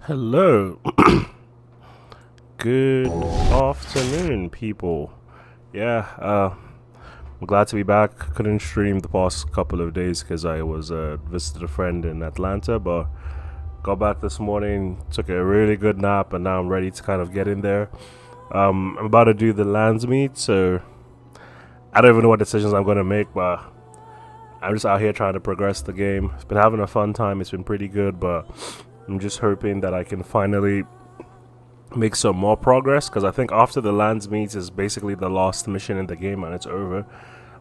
Hello. Good afternoon, people. Yeah, I'm glad to be back. Couldn't stream the past couple of days because I was visited a friend in Atlanta, but got back this morning, took a really good nap, and now I'm ready to kind of get in there. I'm about to do the Landsmeet, so I don't even know what decisions I'm going to make, but I'm just out here trying to progress the game. It's been having a fun time. It's been pretty good, but I'm just hoping that I can finally make some more progress because I think after the lands meet is basically the last mission in the game and it's over.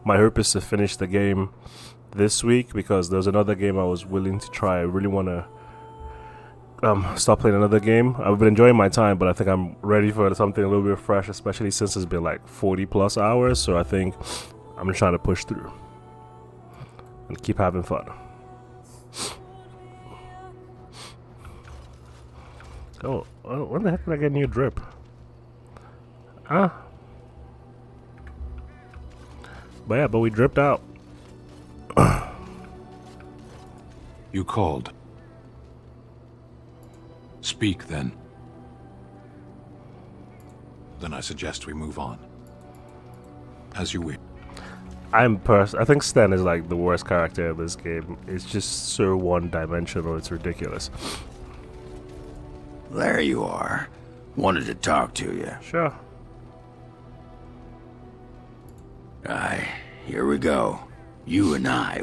My hope is to finish the game this week because there's another game I was willing to try. I really want to stop playing another game. I've been enjoying my time, but I think I'm ready for something a little bit fresh, especially since it's been like 40 plus hours. So I think I'm just trying to push through and keep having fun. Oh, when the heck did I get a new drip? But yeah, but we dripped out. You called. Speak, then. Then I suggest we move on. As you wish. I think Sten is like the worst character in this game. It's just so one-dimensional. It's ridiculous. There you are. Wanted to talk to you. Sure. Here we go. You and I,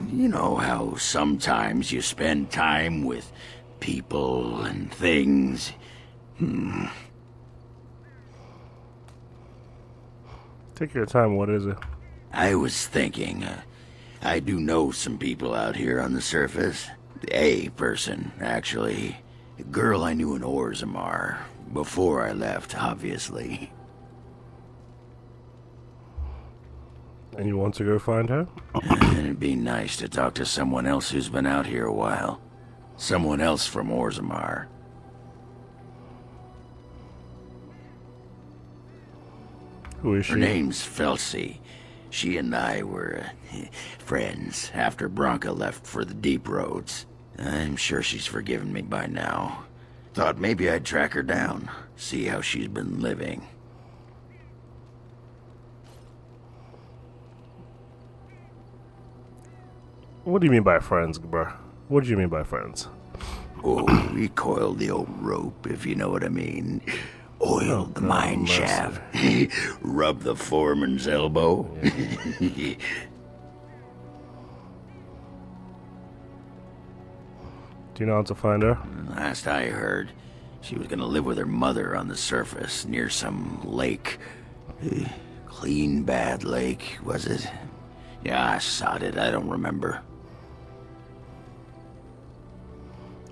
you know how sometimes you spend time with people and things. Take your time. What is it? I was thinking, I do know some people out here on the surface. A person, actually. A girl I knew in Orzammar. Before I left, obviously. And you want to go find her? It'd be nice to talk to someone else who's been out here a while. Someone else from Orzammar. Who is she? Her name's Felsi. She and I were friends after Branka left for the deep roads. I'm sure she's forgiven me by now. Thought maybe I'd track her down, see how she's been living. What do you mean by friends, bruh? What do you mean by friends? Oh, we coiled the old rope, if you know what I mean. Oiled the mine shaft. Rubbed the foreman's elbow. Yeah. Do you know how to find her? Last I heard, she was gonna live with her mother on the surface near some lake. Clean Bad Lake, was it? Yeah, I sod it, I don't remember.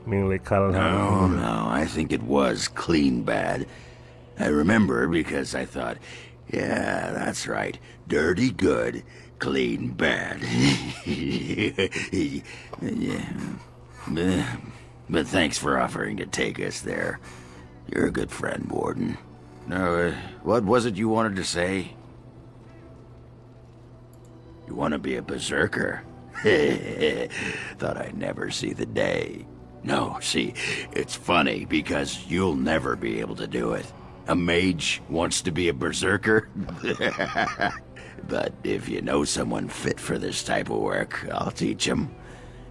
Meaning Callahan? No, I think it was Clean Bad. I remember because I thought, yeah, that's right. Dirty good, clean bad. Yeah. But thanks for offering to take us there. You're a good friend, Warden. No, what was it you wanted to say? You want to be a berserker? Thought I'd never see the day. No, see, it's funny because you'll never be able to do it. A mage wants to be a berserker? But if you know someone fit for this type of work, I'll teach him.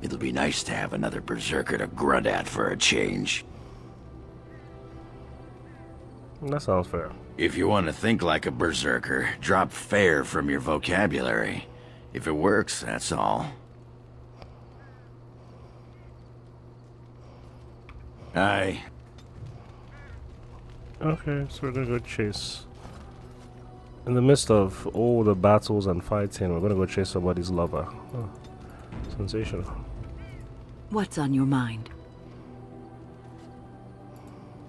It'll be nice to have another berserker to grunt at for a change. That sounds fair. If you want to think like a berserker, drop fair from your vocabulary. If it works, that's all. Aye. Okay, so we're gonna go chase. In the midst of all the battles and fighting, we're gonna go chase somebody's lover. Oh, sensational. What's on your mind?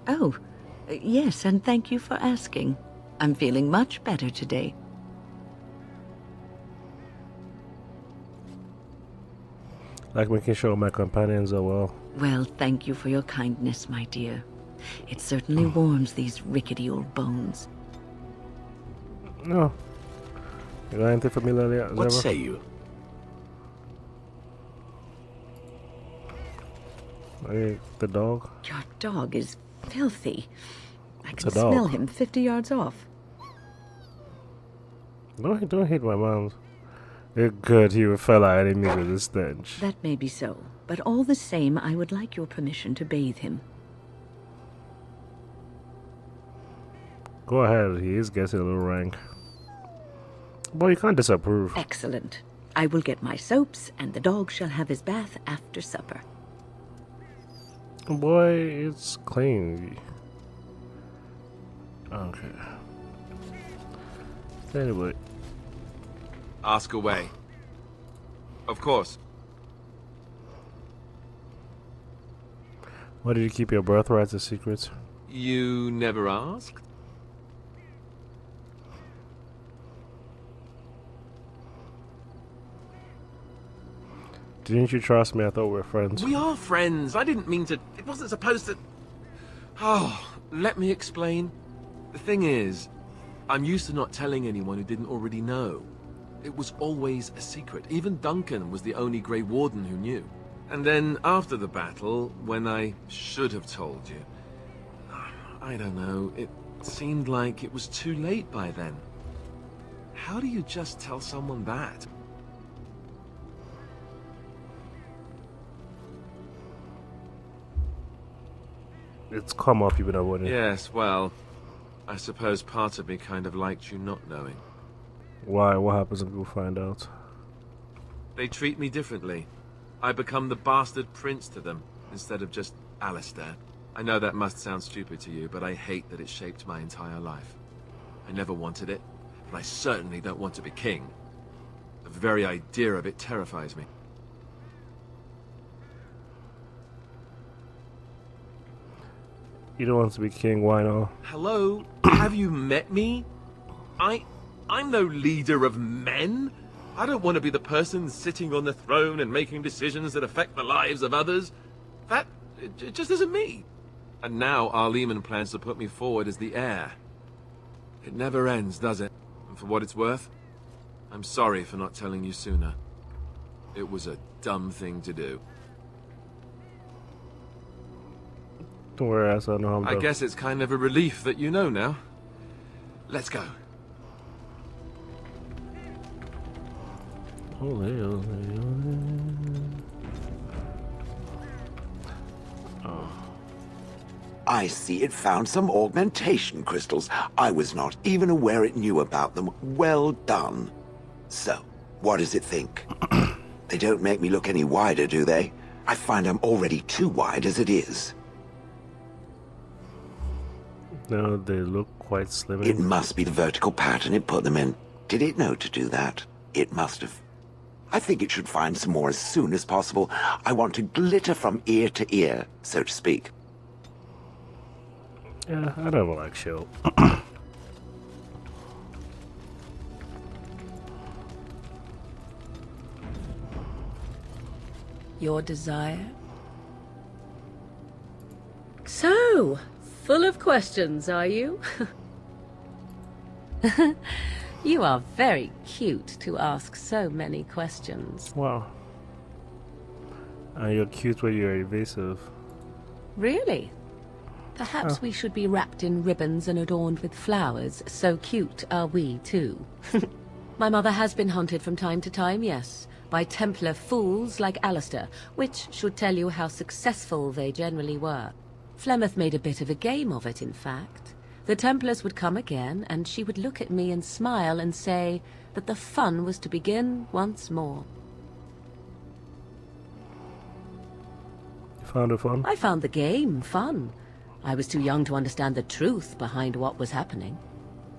Oh, yes, and thank you for asking. I'm feeling much better today. Like making sure my companions are well. Well, thank you for your kindness, my dear. It certainly warms these rickety old bones. No. You got anything for me, Lilia? What say you? The dog? Your dog is filthy. I It's can a dog. smell him 50 yards off. Don't hate my mom. You're good. He fell out. I didn't mean with the stench. That may be so, but all the same, I would like your permission to bathe him. Go ahead. He is getting a little rank. Boy, you can't disapprove. Excellent. I will get my soaps, and the dog shall have his bath after supper. Boy, it's clean. Okay. Anyway. Ask away. Of course. Why did you keep your birthrights a secret? You never asked? Didn't you trust me? I thought we were friends. We are friends. I didn't mean to... It wasn't supposed to... Oh, let me explain. The thing is, I'm used to not telling anyone who didn't already know. It was always a secret. Even Duncan was the only Grey Warden who knew. And then after the battle, when I should have told you, I don't know, it seemed like it was too late by then. How do you just tell someone that? It's come up, you've been avoiding. Yes, well, I suppose part of me kind of liked you not knowing. Why? What happens if people find out? They treat me differently. I become the bastard prince to them, instead of just Alistair. I know that must sound stupid to you, but I hate that it shaped my entire life. I never wanted it, but I certainly don't want to be king. The very idea of it terrifies me. You don't want to be king, why not? Hello? Have you met me? I'm no leader of men. I don't want to be the person sitting on the throne and making decisions that affect the lives of others. It just isn't me. And now Arleman plans to put me forward as the heir. It never ends, does it? And for what it's worth, I'm sorry for not telling you sooner. It was a dumb thing to do. Don't worry, I know how I'm I done. guess it's kind of a relief that you know now. Let's go. Ole, ole, ole. I see it found some augmentation crystals. I was not even aware it knew about them. Well done. So, what does it think? They don't make me look any wider, do they? I find I'm already too wide as it is. No, they look quite slim. It must be the vertical pattern it put them in. Did it know to do that? It must have. I think it should find some more as soon as possible. I want to glitter from ear to ear, so to speak. Yeah, I don't like show. Your desire? So, full of questions, are you? You are very cute to ask so many questions. Wow. And you're cute when you're evasive. Really? Perhaps we should be wrapped in ribbons and adorned with flowers. So cute are we, too. My mother has been hunted from time to time, yes, by Templar fools like Alistair, which should tell you how successful they generally were. Flemeth made a bit of a game of it, in fact. The Templars would come again, and she would look at me and smile and say that the fun was to begin once more. You found it fun? I found the game fun. I was too young to understand the truth behind what was happening.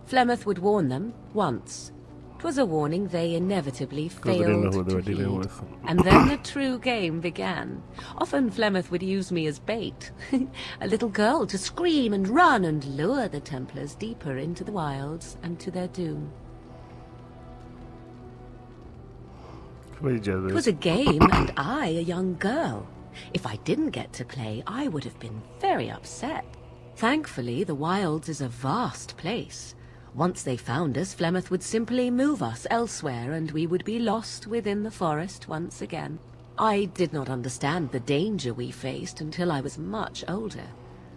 Flemeth would warn them once. 'Twas a warning they inevitably Because they didn't know failed who they to were dealing heed. with. And then the true game began. Often Flemeth would use me as bait. A little girl to scream and run and lure the Templars deeper into the wilds and to their doom. Pretty jealous. It was a game, and I a young girl. If I didn't get to play, I would have been very upset. Thankfully, the wilds is a vast place. Once they found us, Flemeth would simply move us elsewhere, and we would be lost within the forest once again. I did not understand the danger we faced until I was much older.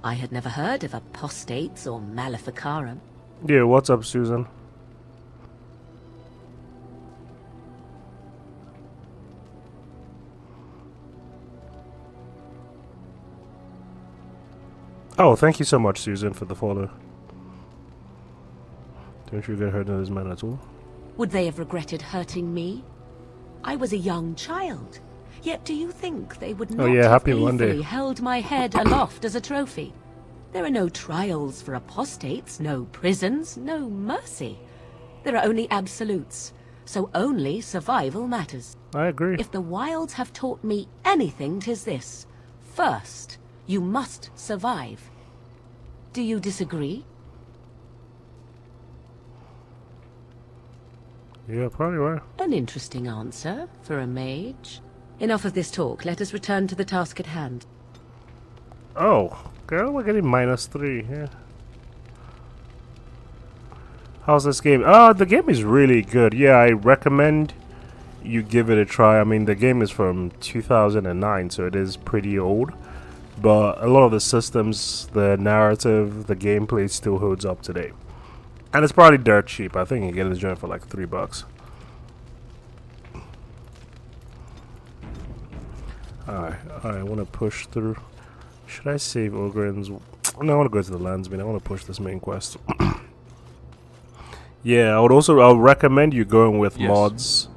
I had never heard of apostates or maleficarum. Yeah, what's up, Susan? Oh, thank you so much, Susan, for the follow. Don't you get hurt in this man at all? Would they have regretted hurting me? I was a young child. Yet do you think they would not have happy Monday. easily held my head aloft as a trophy? There are no trials for apostates, no prisons, no mercy. There are only absolutes, so only survival matters. I agree. If the wilds have taught me anything, 'tis this. First, you must survive. Do you disagree? Yeah, probably right. An interesting answer for a mage. Enough of this talk. Let us return to the task at hand. Oh, girl, we're getting -3. Yeah. How's this game? The game is really good. Yeah, I recommend you give it a try. I mean, the game is from 2009, so it is pretty old. But a lot of the systems, the narrative, the gameplay still holds up today. And it's probably dirt cheap. I think you get this joint for like $3. Alright, I want to push through. Should I save Ogren's? No, I want to go to the Landsmeet. I want to push this main quest. Yeah, I would recommend you going with mods.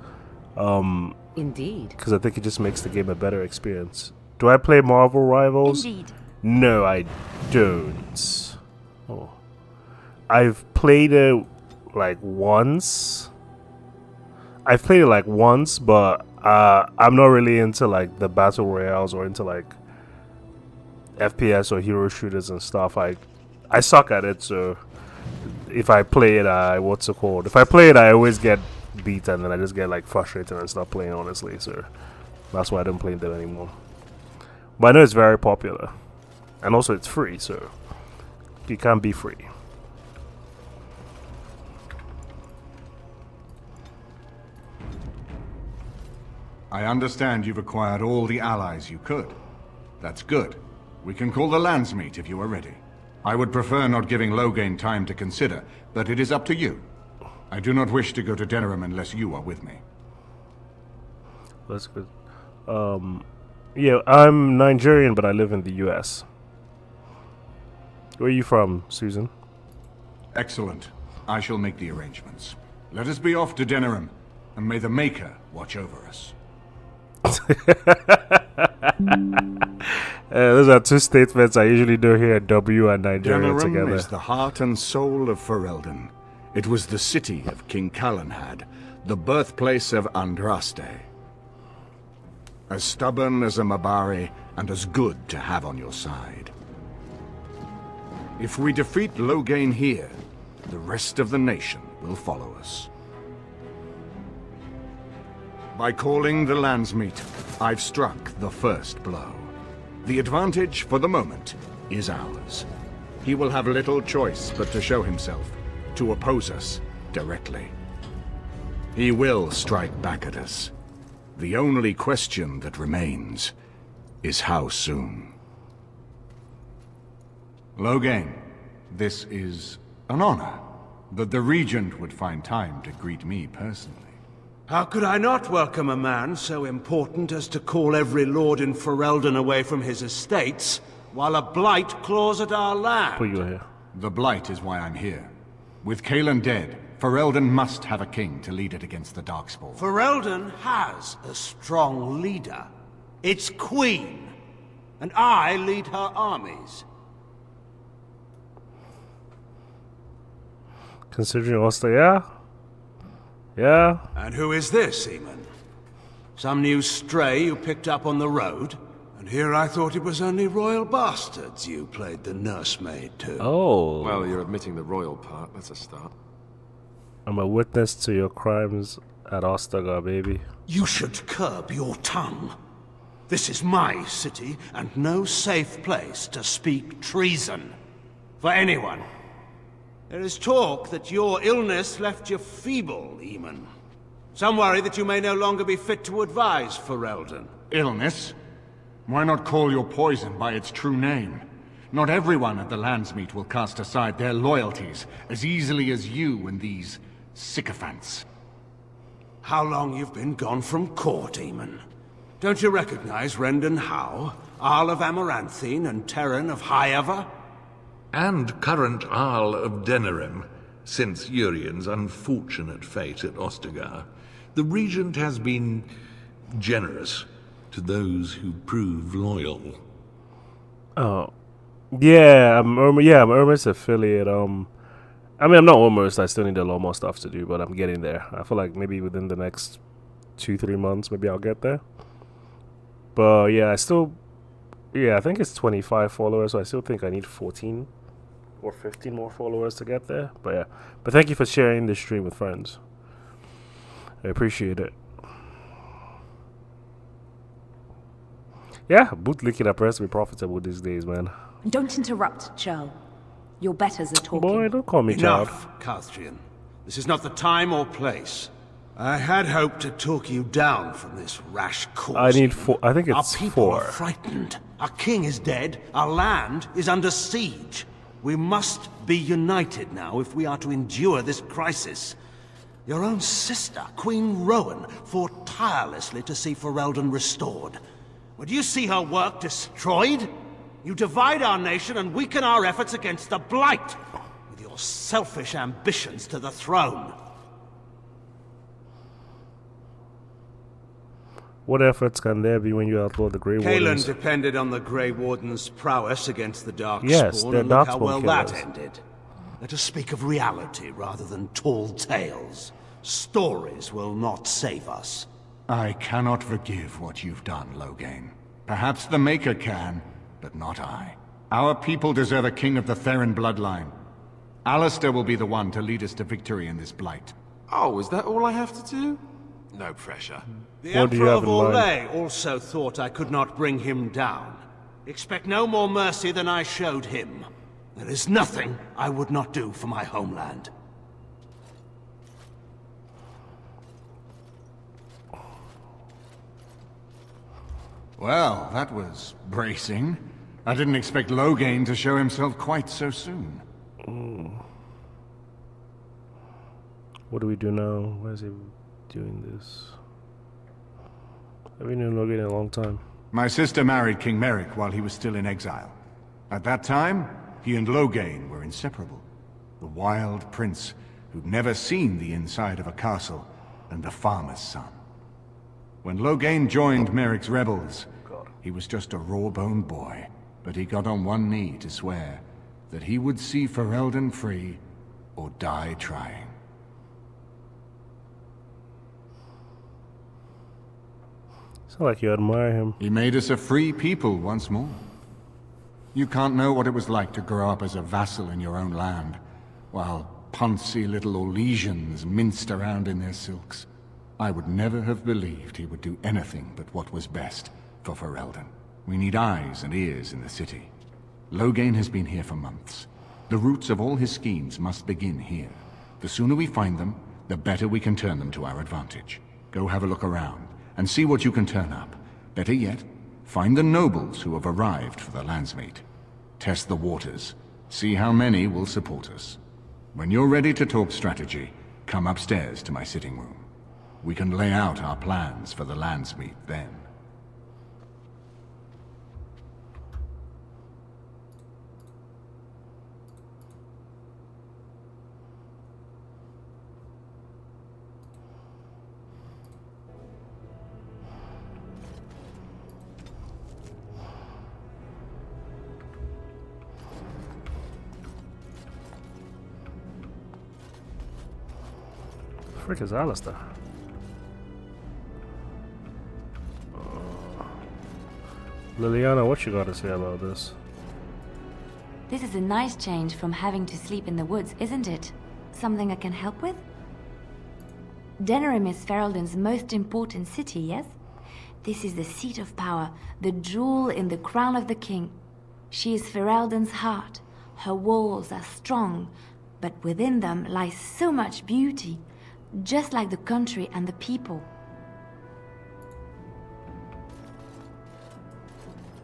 Indeed. Because I think it just makes the game a better experience. Do I play Marvel Rivals? Indeed. No, I don't. Oh. I've played it like once. I've played it like once, but I'm not really into like the battle royales or into like FPS or hero shooters and stuff. I suck at it, so if I play it, what's it called? If I play it, I always get beat and then I just get like frustrated and stop playing, honestly. So that's why I don't play them anymore. But I know it's very popular, and also it's free, so you can't be free. I understand you've acquired all the allies you could. That's good. We can call the Landsmeet if you are ready. I would prefer not giving Loghain time to consider, but it is up to you. I do not wish to go to Denerim unless you are with me. That's good. Yeah, I'm Nigerian, but I live in the US. Where are you from, Susan? Excellent. I shall make the arrangements. Let us be off to Denerim, and may the Maker watch over us. Those are two statements I usually do here at W and Nigeria Denerim together. is the heart and soul of Ferelden. It was the city of King Calenhad, the birthplace of Andraste. As stubborn as a Mabari, and as good to have on your side. If we defeat Loghain here, the rest of the nation will follow us. By calling the Landsmeet, I've struck the first blow. The advantage, for the moment, is ours. He will have little choice but to show himself, to oppose us directly. He will strike back at us. The only question that remains is how soon. Loghain, this is an honor, that the Regent would find time to greet me personally. How could I not welcome a man so important as to call every lord in Ferelden away from his estates, while a blight claws at our land? Put you here. The Blight is why I'm here. With Cailan dead, Ferelden must have a king to lead it against the Darkspawn. Ferelden has a strong leader. Its queen. And I lead her armies. Considering Oster, yeah? Yeah? And who is this, Eamon? Some new stray you picked up on the road? And here I thought it was only royal bastards you played the nursemaid to. Oh. Well, you're admitting the royal part. That's a start. I'm a witness to your crimes at Ostagar, baby. You should curb your tongue. This is my city, and no safe place to speak treason. For anyone. There is talk that your illness left you feeble, Eamon. Some worry that you may no longer be fit to advise Ferelden. Illness? Why not call your poison by its true name? Not everyone at the Landsmeet will cast aside their loyalties as easily as you and these sycophants. How long you've been gone from court, Eamon? Don't you recognize Rendon Howe, Arl of Amaranthine and Terran of Highever? And current Arl of Denerim, since Urien's unfortunate fate at Ostagar. The Regent has been generous to those who prove loyal. Oh, yeah, I'm Irma's affiliate. I mean, I'm not almost. I still need a lot more stuff to do, but I'm getting there. I feel like maybe within the next 2-3 months, maybe I'll get there. But yeah, I think it's 25 followers, so I still think I need 14 or 15 more followers to get there. But yeah, but thank you for sharing this stream with friends. I appreciate it. Yeah, bootlicking appears to be profitable these days, man. Don't interrupt, Charles. Your betters are talking. Boy, don't call me child. Enough, Carthrian. This is not the time or place. I had hoped to talk you down from this rash course. I need 4. I think it's Our people 4. are frightened. Our king is dead. Our land is under siege. We must be united now if we are to endure this crisis. Your own sister, Queen Rowan, fought tirelessly to see Ferelden restored. Would you see her work destroyed? You divide our nation and weaken our efforts against the Blight, with your selfish ambitions to the throne. What efforts can there be when you outlaw the Grey Wardens? Kaelan depended on the Grey Warden's prowess against the Darkspawn, Yes, they're and look how Darkspawn well killers. that ended. Let us speak of reality rather than tall tales. Stories will not save us. I cannot forgive what you've done, Loghain. Perhaps the Maker can, but not I. Our people deserve a king of the Theron bloodline. Alistair will be the one to lead us to victory in this Blight. Oh, is that all I have to do? No pressure. The What do you Emperor have of in mind? Orlais also thought I could not bring him down. Expect no more mercy than I showed him. There is nothing I would not do for my homeland. Well, that was bracing. I didn't expect Loghain to show himself quite so soon. What do we do now? Why is he doing this? I've been in Logan in a long time. My sister married King Merrick while he was still in exile. At that time, he and Loghain were inseparable. The wild prince who'd never seen the inside of a castle, and the farmer's son. When Loghain joined Merrick's rebels, he was just a raw-boned boy, but he got on one knee to swear that he would see Ferelden free or die trying. It's not like you admire him. He made us a free people once more. You can't know what it was like to grow up as a vassal in your own land, while poncy little Orlesians minced around in their silks. I would never have believed he would do anything but what was best for Ferelden. We need eyes and ears in the city. Loghain has been here for months. The roots of all his schemes must begin here. The sooner we find them, the better we can turn them to our advantage. Go have a look around, and see what you can turn up. Better yet, find the nobles who have arrived for the Landsmeet. Test the waters. See how many will support us. When you're ready to talk strategy, come upstairs to my sitting room. We can lay out our plans for the Landsmeet then. Frick is Alistair? Liliana, what you got to say about this? This is a nice change from having to sleep in the woods, isn't it? Something I can help with? Denerim is Ferelden's most important city, yes? This is the seat of power, the jewel in the crown of the king. She is Ferelden's heart. Her walls are strong, but within them lies so much beauty, just like the country and the people.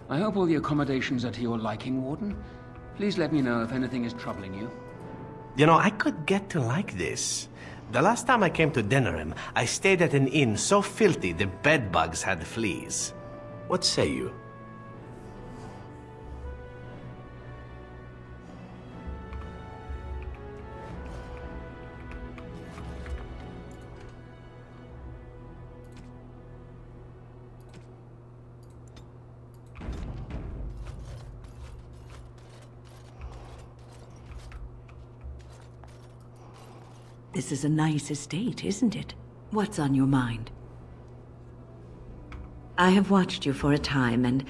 I hope all the accommodations are to your liking, Warden. Please let me know if anything is troubling you. You know, I could get to like this. The last time I came to Denerim, I stayed at an inn so filthy the bedbugs had fleas. What say you? This is a nice estate, isn't it? What's on your mind? I have watched you for a time, and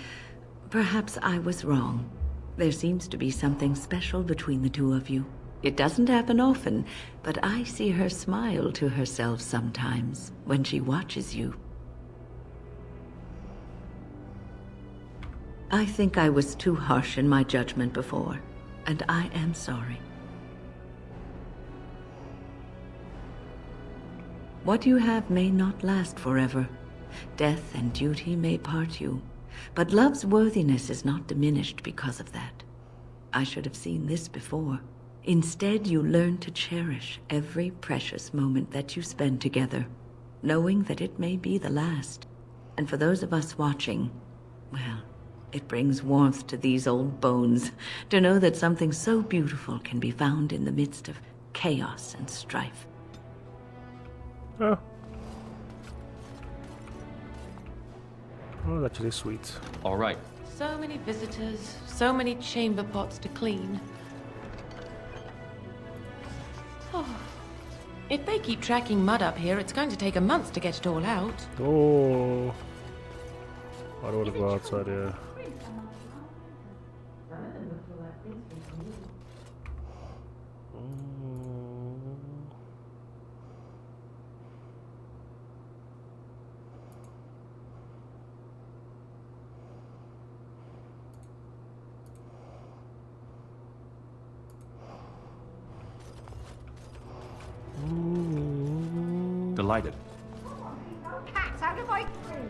perhaps I was wrong. There seems to be something special between the two of you. It doesn't happen often, but I see her smile to herself sometimes when she watches you. I think I was too harsh in my judgment before, and I am sorry. What you have may not last forever. Death and duty may part you, but love's worthiness is not diminished because of that. I should have seen this before. Instead, you learn to cherish every precious moment that you spend together, knowing that it may be the last. And for those of us watching, well, it brings warmth to these old bones to know that something so beautiful can be found in the midst of chaos and strife. Oh. Oh, that's really sweet. All right. So many visitors, so many chamber pots to clean. Oh. If they keep tracking mud up here, it's going to take a month to get it all out. Oh. I don't want to go outside here. Delighted. Cats out of my food.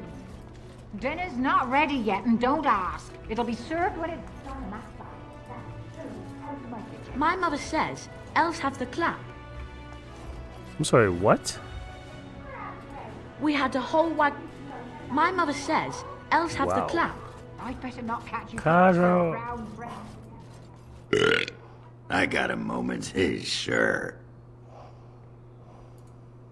Dinner's not ready yet, and don't ask. It'll be served when it's done, and that's fine. My mother says elves have the clap. I'm sorry, what? We had a whole wag. My mother says elves have the Wow. clap. I'd better not catch you. Caro. Brown bread. I got a moment, sure.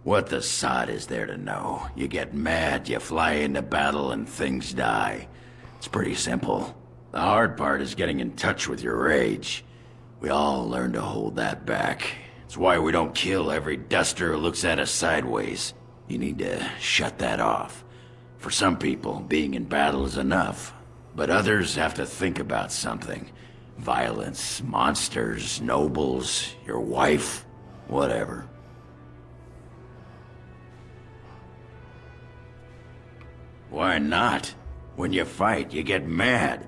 What the sod is there to know? You get mad, you fly into battle, and things die. It's pretty simple. The hard part is getting in touch with your rage. We all learn to hold that back. It's why we don't kill every duster who looks at us sideways. You need to shut that off. For some people, being in battle is enough. But others have to think about something. Violence, monsters, nobles, your wife, whatever. Why not? When you fight, you get mad.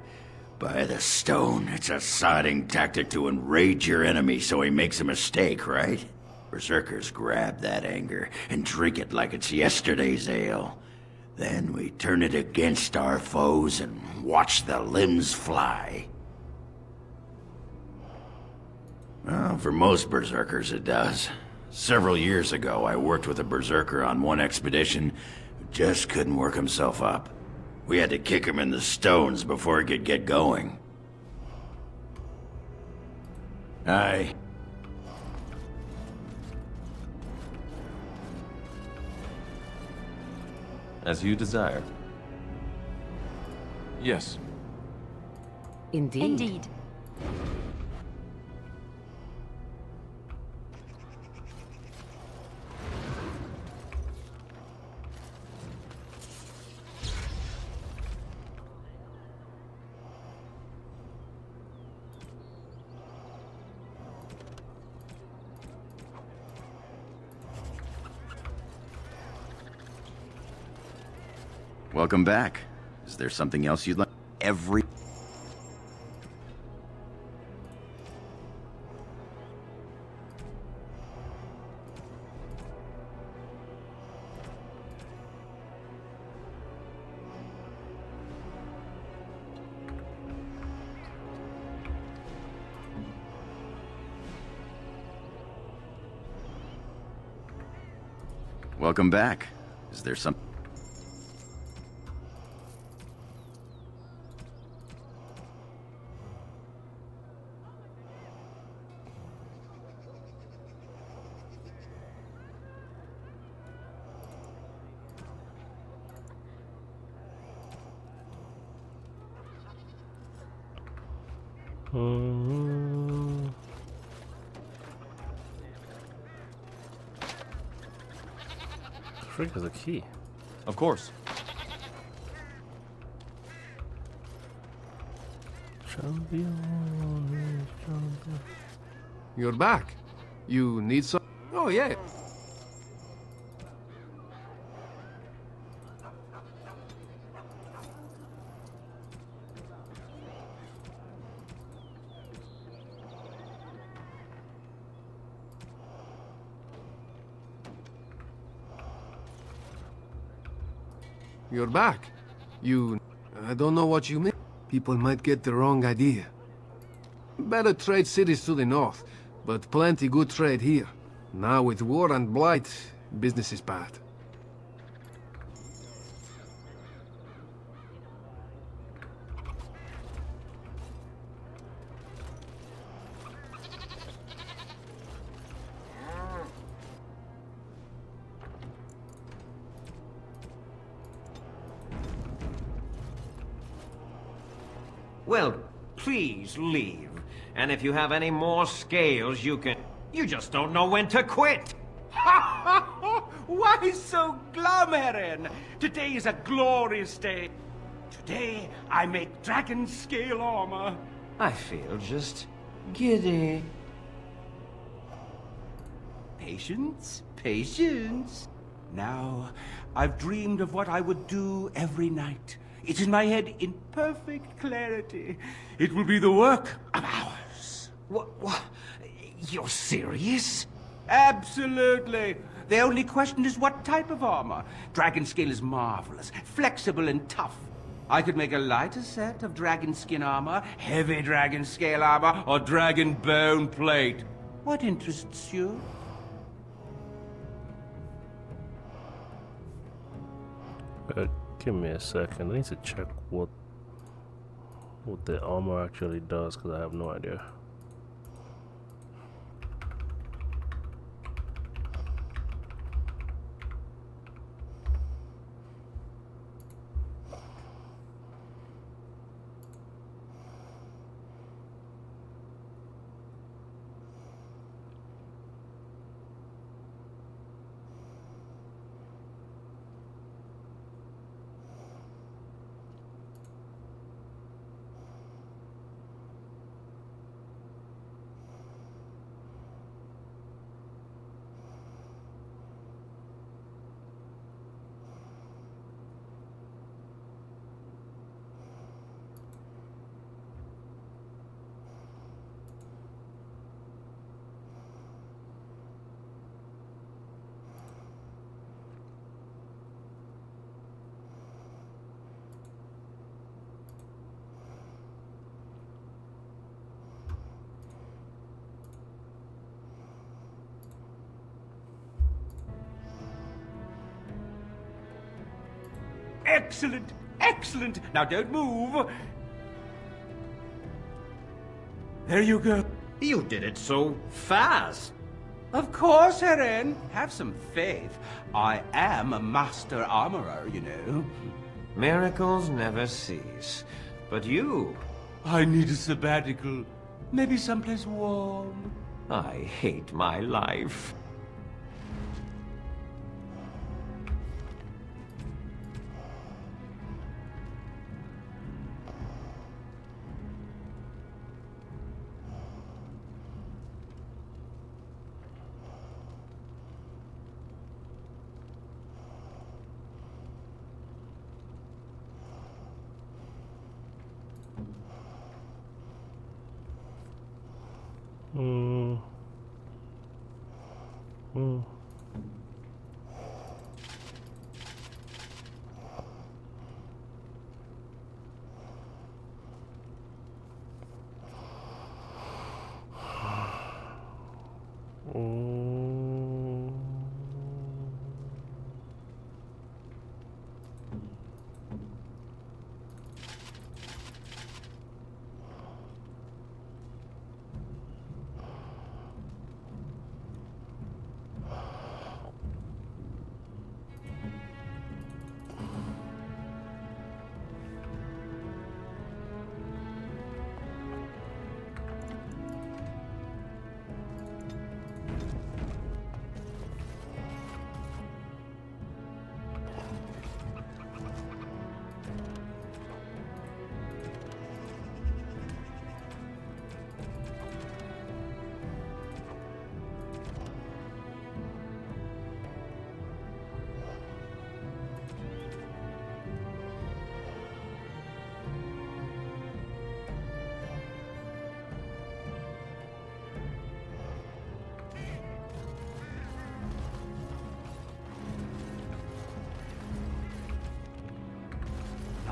By the stone, it's a sodding tactic to enrage your enemy so he makes a mistake, right? Berserkers grab that anger and drink it like it's yesterday's ale. Then we turn it against our foes and watch the limbs fly. Well, for most berserkers it does. Several years ago, I worked with a berserker on one expedition who just couldn't work himself up. We had to kick him in the stones before he could get going. As you desire. Yes. Indeed. Indeed. Welcome back. Is there something else you'd like? Welcome back. Is there some... Frick is a key. Of course. Champion. You're back. You need some... Oh, yeah. You're back. I don't know what you mean. People might get the wrong idea. Better trade cities to the north, but plenty good trade here. Now with war and blight, business is bad. Well, please leave. And if you have any more scales, you can... You just don't know when to quit! Why so glum, Heron? Today is a glorious day. Today, I make dragon scale armor. I feel just giddy. Patience, patience. Now, I've dreamed of what I would do every night. It's in my head in perfect clarity. It will be the work of hours. What? You're serious? Absolutely. The only question is what type of armor. Dragon scale is marvelous, flexible and tough. I could make a lighter set of dragon skin armor, heavy dragon scale armor, or dragon bone plate. What interests you? Give me a second. I need to check what the armor actually does, because I have no idea. Excellent! Excellent! Now don't move! There you go. You did it so fast. Of course, Heron. Have some faith. I am a master armorer, you know. Miracles never cease. But you... I need a sabbatical. Maybe someplace warm. I hate my life.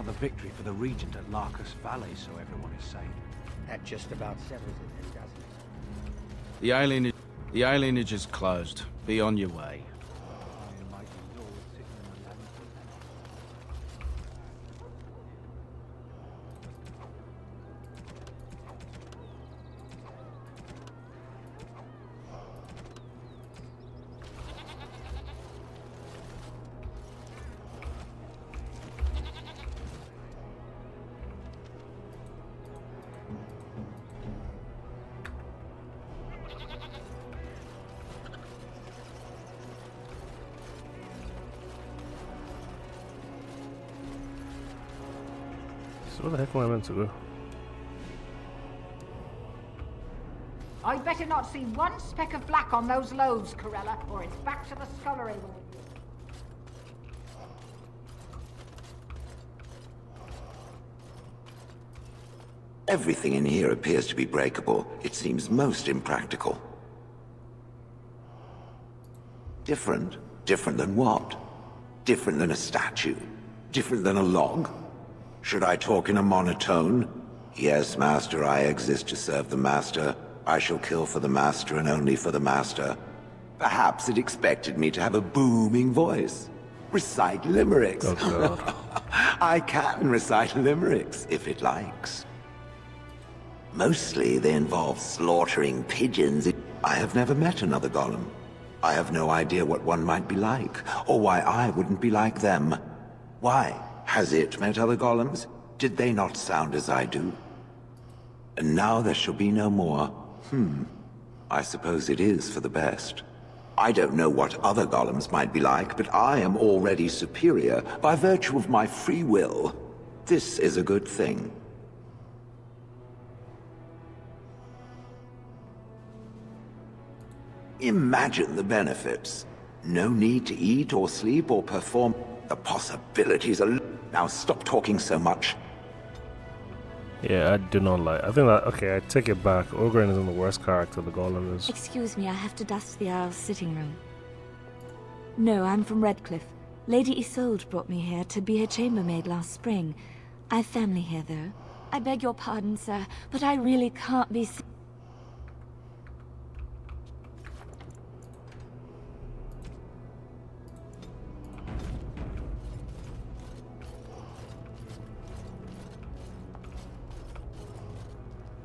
another victory for the Regent at Larkus Valley, so everyone is saying. That just about settles it, then, doesn't it? The alienage is closed. Be on your way. So where the heck am I meant to go? I'd better not see one speck of black on those loaves, Corella, or it's back to the scullery with you. Everything in here appears to be breakable. It seems most impractical. Different? Different than what? Different than a statue? Different than a log? Should I talk in a monotone? Yes, Master, I exist to serve the Master. I shall kill for the Master and only for the Master. Perhaps it expected me to have a booming voice. Recite limericks. Oh, God. I can recite limericks, if it likes. Mostly they involve slaughtering pigeons. I have never met another golem. I have no idea what one might be like, or why I wouldn't be like them. Why? Has it met other golems? Did they not sound as I do? And now there shall be no more. I suppose it is for the best. I don't know what other golems might be like, but I am already superior by virtue of my free will. This is a good thing. Imagine the benefits. No need to eat or sleep or perform. The possibilities are... Now stop talking so much. Yeah, I do not like. I think that. Okay, I take it back. Ogren isn't the worst character. The Golem is. Excuse me, I have to dust the Earl's sitting room. No, I'm from Redcliffe. Lady Isolde brought me here to be her chambermaid last spring. I've family here, though. I beg your pardon, sir, but I really can't be...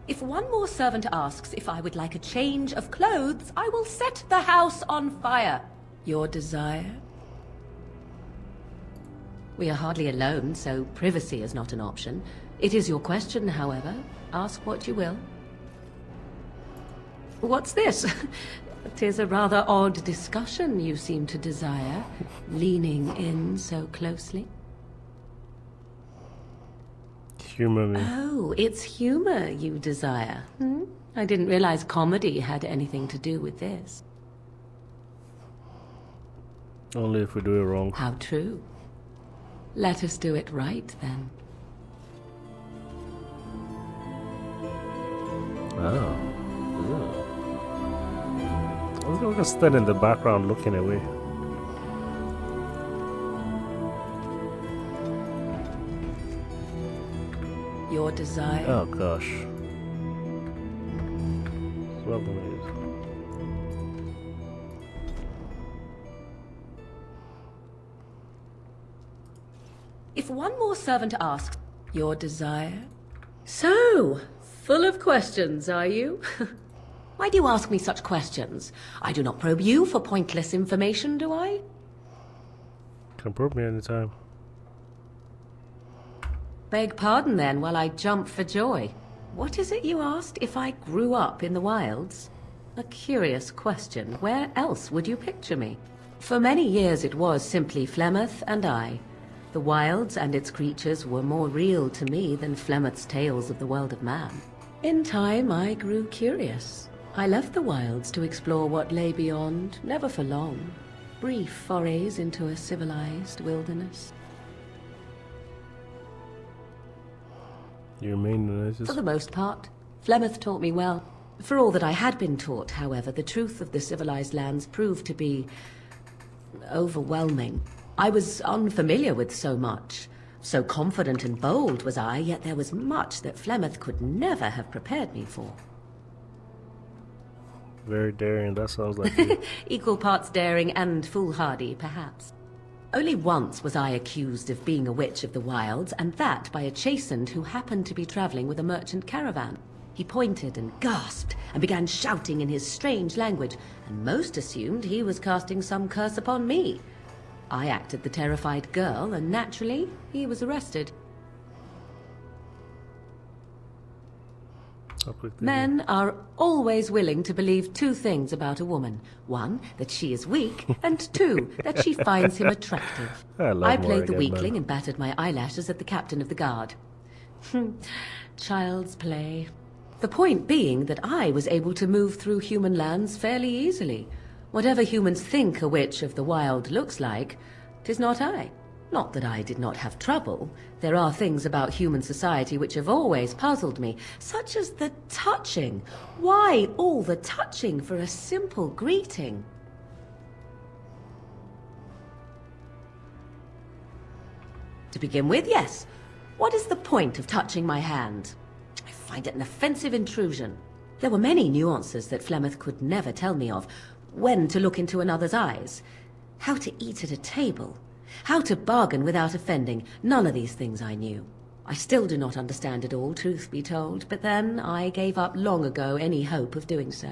If one more servant asks if I would like a change of clothes, I will set the house on fire. Your desire? We are hardly alone, so privacy is not an option. It is your question, however. Ask what you will. What's this? 'Tis a rather odd discussion you seem to desire, leaning in so closely. Humor me. Oh, it's humor you desire. I didn't realize comedy had anything to do with this. Only if we do it wrong. How true. Let us do it right, then. Oh. I was going to stand in the background looking away. Your desire. Oh gosh. Well believed. If one more servant asks, your desire? So, full of questions, are you? Why do you ask me such questions? I do not probe you for pointless information, do I? Can probe me anytime. Beg pardon then while I jump for joy. What is it you asked if I grew up in the wilds? A curious question. Where else would you picture me? For many years it was simply Flemeth and I. The wilds and its creatures were more real to me than Flemeth's tales of the world of man. In time I grew curious. I left the wilds to explore what lay beyond, never for long. Brief forays into a civilized wilderness. You mean For the most part. Flemeth taught me well. For all that I had been taught, however, the truth of the civilized lands proved to be overwhelming. I was unfamiliar with so much. So confident and bold was I, yet there was much that Flemeth could never have prepared me for. Very daring, that sounds like you. Equal parts daring and foolhardy, perhaps. Only once was I accused of being a witch of the wilds, and that by a chastened who happened to be traveling with a merchant caravan. He pointed and gasped, and began shouting in his strange language, and most assumed he was casting some curse upon me. I acted the terrified girl, and naturally, he was arrested. Men are always willing to believe two things about a woman. One, that she is weak, and two, that she finds him attractive. I played the weakling and battered my eyelashes at the captain of the guard. Child's play. The point being that I was able to move through human lands fairly easily. Whatever humans think a witch of the wild looks like, 'tis not I. Not that I did not have trouble. There are things about human society which have always puzzled me, such as the touching. Why all the touching for a simple greeting? To begin with, yes. What is the point of touching my hand? I find it an offensive intrusion. There were many nuances that Flemeth could never tell me of. When to look into another's eyes. How to eat at a table. How to bargain without offending. None of these things I knew. I still do not understand it all, truth be told, but then I gave up long ago any hope of doing so.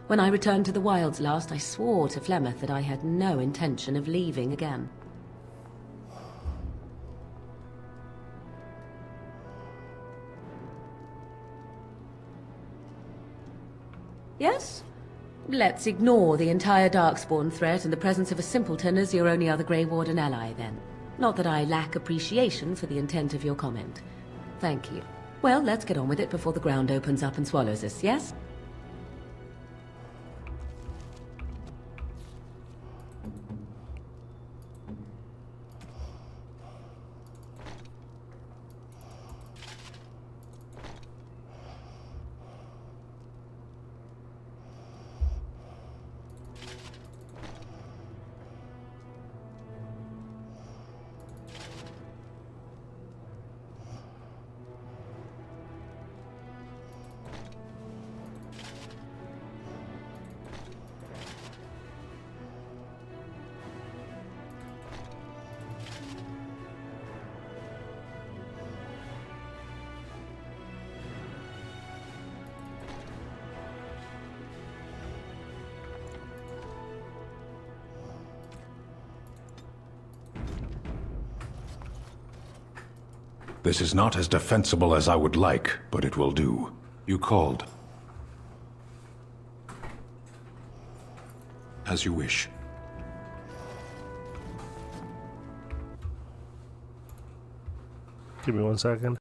When I returned to the wilds last, I swore to Flemeth that I had no intention of leaving again. Yes? Let's ignore the entire Darkspawn threat and the presence of a simpleton as your only other Grey Warden ally, then. Not that I lack appreciation for the intent of your comment. Thank you. Well, let's get on with it before the ground opens up and swallows us, yes? This is not as defensible as I would like, but it will do. You called. As you wish. Give me 1 second.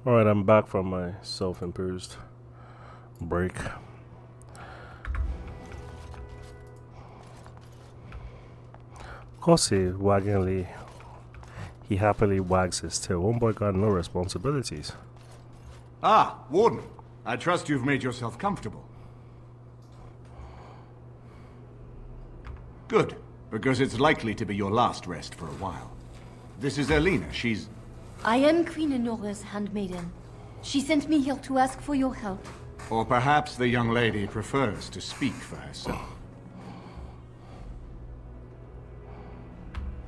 Alright, I'm back from my self-imposed break. Of course, he happily wags his tail. One boy got no responsibilities. Ah, Warden. I trust you've made yourself comfortable. Good, because it's likely to be your last rest for a while. This is Elena. She's... I am Queen Enora's handmaiden. She sent me here to ask for your help. Or perhaps the young lady prefers to speak for herself.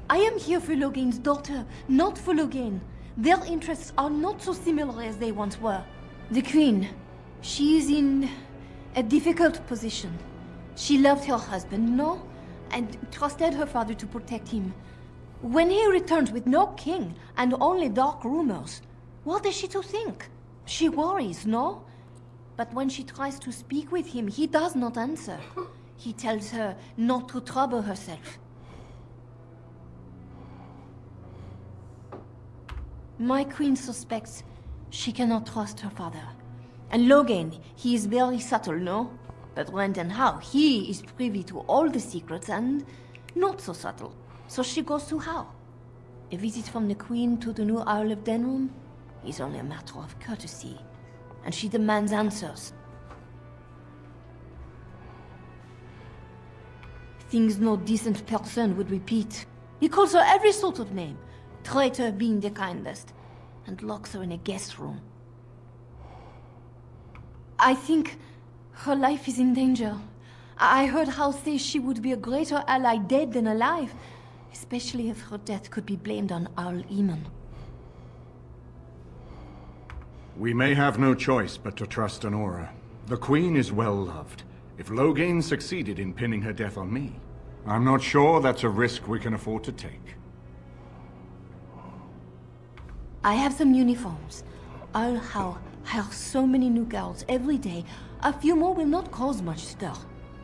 I am here for Logain's daughter, not for Logain. Their interests are not so similar as they once were. The Queen, she is in a difficult position. She loved her husband, no? And trusted her father to protect him. When he returns with no king and only dark rumors, what is she to think? She worries, no? But when she tries to speak with him, he does not answer. He tells her not to trouble herself. My queen suspects she cannot trust her father. And Logain, he is very subtle, no? But when and how, he is privy to all the secrets and not so subtle. So she goes to how? A visit from the Queen to the new Isle of Denrum is only a matter of courtesy. And she demands answers. Things no decent person would repeat. He calls her every sort of name, traitor being the kindest, and locks her in a guest room. I think her life is in danger. I heard Hal say she would be a greater ally dead than alive, especially if her death could be blamed on Arl Eamon. We may have no choice but to trust Honora. The Queen is well loved. If Logain succeeded in pinning her death on me, I'm not sure that's a risk we can afford to take. I have some uniforms. Arl Hal hires so many new girls every day. A few more will not cause much stir.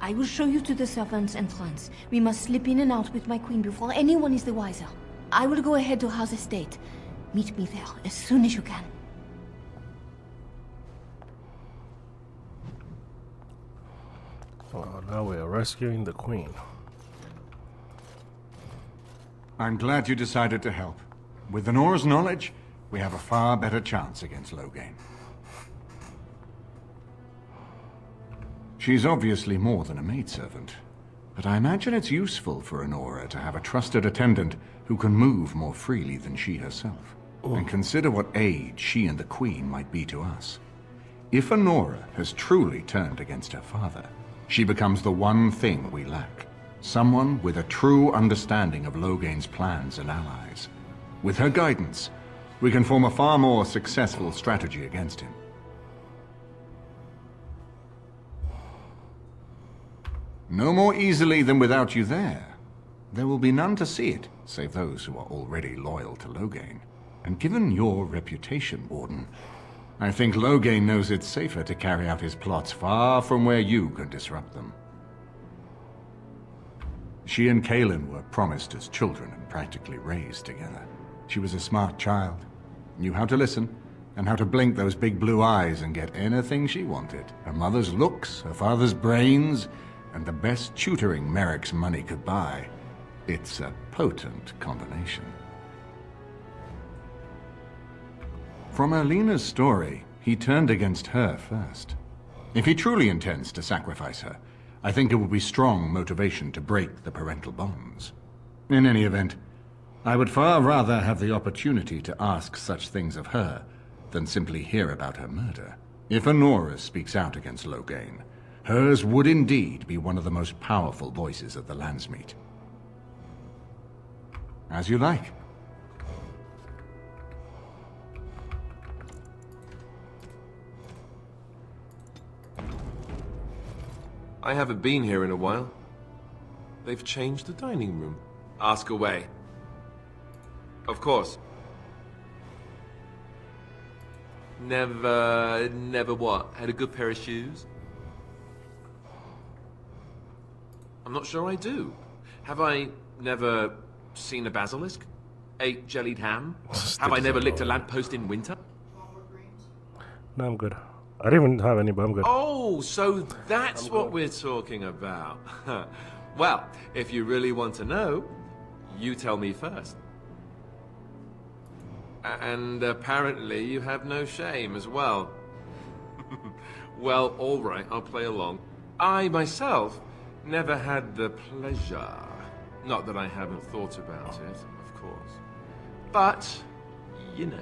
I will show you to the servants' entrance. We must slip in and out with my queen before anyone is the wiser. I will go ahead to House Estate. Meet me there as soon as you can. Oh, now we are rescuing the queen. I'm glad you decided to help. With Honora's knowledge, we have a far better chance against Logain. She's obviously more than a maidservant, but I imagine it's useful for Honora to have a trusted attendant who can move more freely than she herself. And consider what aid she and the Queen might be to us. If Honora has truly turned against her father, she becomes the one thing we lack. Someone with a true understanding of Logain's plans and allies. With her guidance, we can form a far more successful strategy against him. No more easily than without you there. There will be none to see it, save those who are already loyal to Logain. And given your reputation, Warden, I think Logain knows it's safer to carry out his plots far from where you can disrupt them. She and Kaelin were promised as children and practically raised together. She was a smart child, knew how to listen, and how to blink those big blue eyes and get anything she wanted. Her mother's looks, her father's brains, and the best tutoring Merrick's money could buy. It's a potent combination. From Elena's story, he turned against her first. If he truly intends to sacrifice her, I think it will be strong motivation to break the parental bonds. In any event, I would far rather have the opportunity to ask such things of her than simply hear about her murder. If Honora speaks out against Logain, hers would indeed be one of the most powerful voices of the Landsmeet. As you like. I haven't been here in a while. They've changed the dining room. Ask away. Of course. Never what? Had a good pair of shoes? I'm not sure I do. Have I never seen a basilisk? Ate jellied ham? Have I never licked a lamppost in winter? No, I'm good. I didn't even have any, but I'm good. Oh, so that's what we're talking about. Well, if you really want to know, you tell me first. And apparently you have no shame as well. Well, all right, I'll play along. I myself never had the pleasure. Not that I haven't thought about it, of course. But, you know.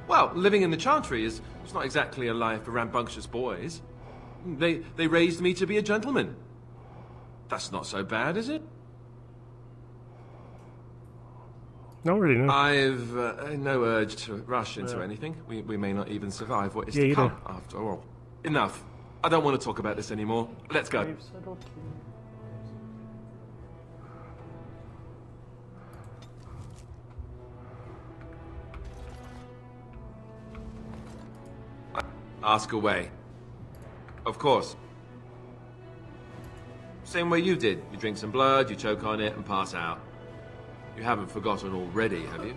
Well, living in the Chantry is not exactly a life for rambunctious boys. They raised me to be a gentleman. That's not so bad, is it? Not really, no. I've no urge to rush into anything. We may not even survive what is to come, after all. Enough. I don't want to talk about this anymore. Let's go. Ask away. Of course. Same way you did. You drink some blood, you choke on it, and pass out. You haven't forgotten already, have you?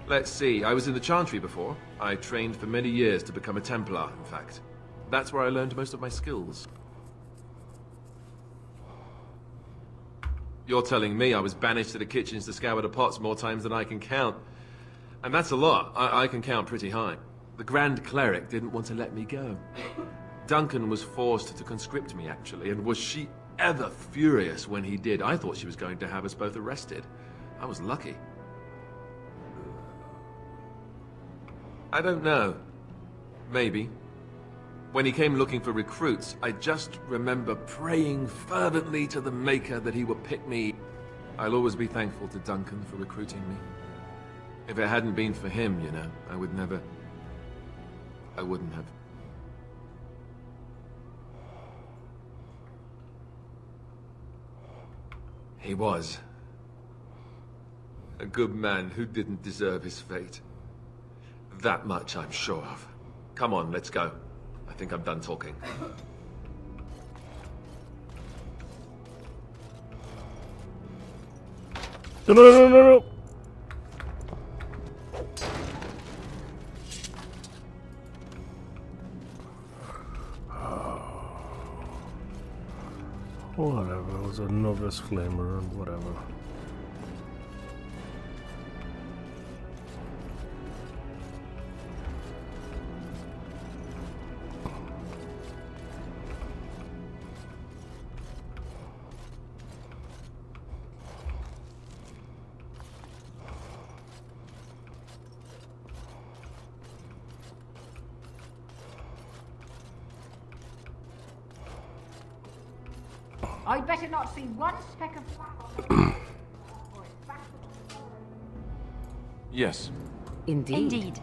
Let's see, I was in the Chantry before. I trained for many years to become a Templar, in fact. That's where I learned most of my skills. You're telling me I was banished to the kitchens to scour the pots more times than I can count. And that's a lot. I can count pretty high. The Grand Cleric didn't want to let me go. Duncan was forced to conscript me, actually, and was she ever furious when he did. I thought she was going to have us both arrested. I was lucky. I don't know. Maybe. When he came looking for recruits, I just remember praying fervently to the Maker that he would pick me. I'll always be thankful to Duncan for recruiting me. If it hadn't been for him, you know, I wouldn't have. He was a good man who didn't deserve his fate. That much I'm sure of. Come on, let's go. I think I'm done talking. No. Whatever, it was a novice flamer and whatever. I'd better not see one speck of black on the Yes. Indeed.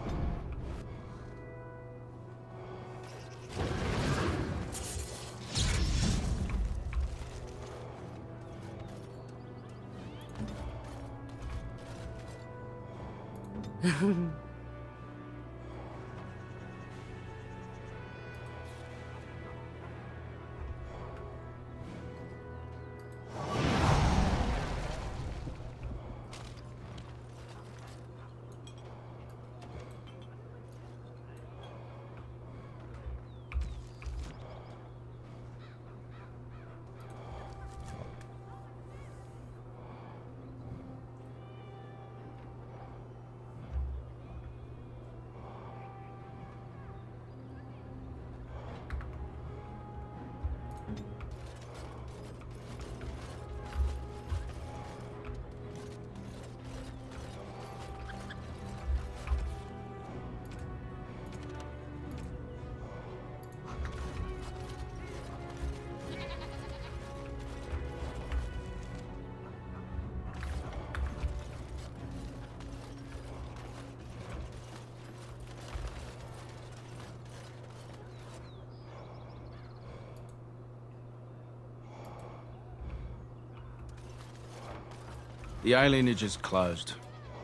The alienage is closed.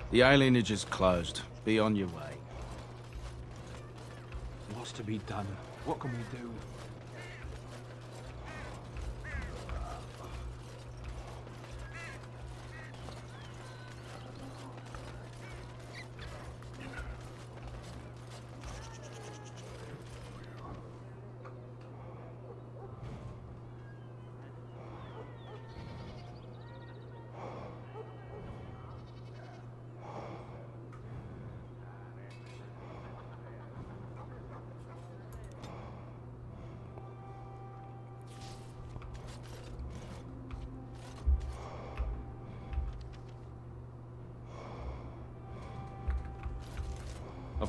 The alienage is closed. Be on your way. What's to be done? What can we do?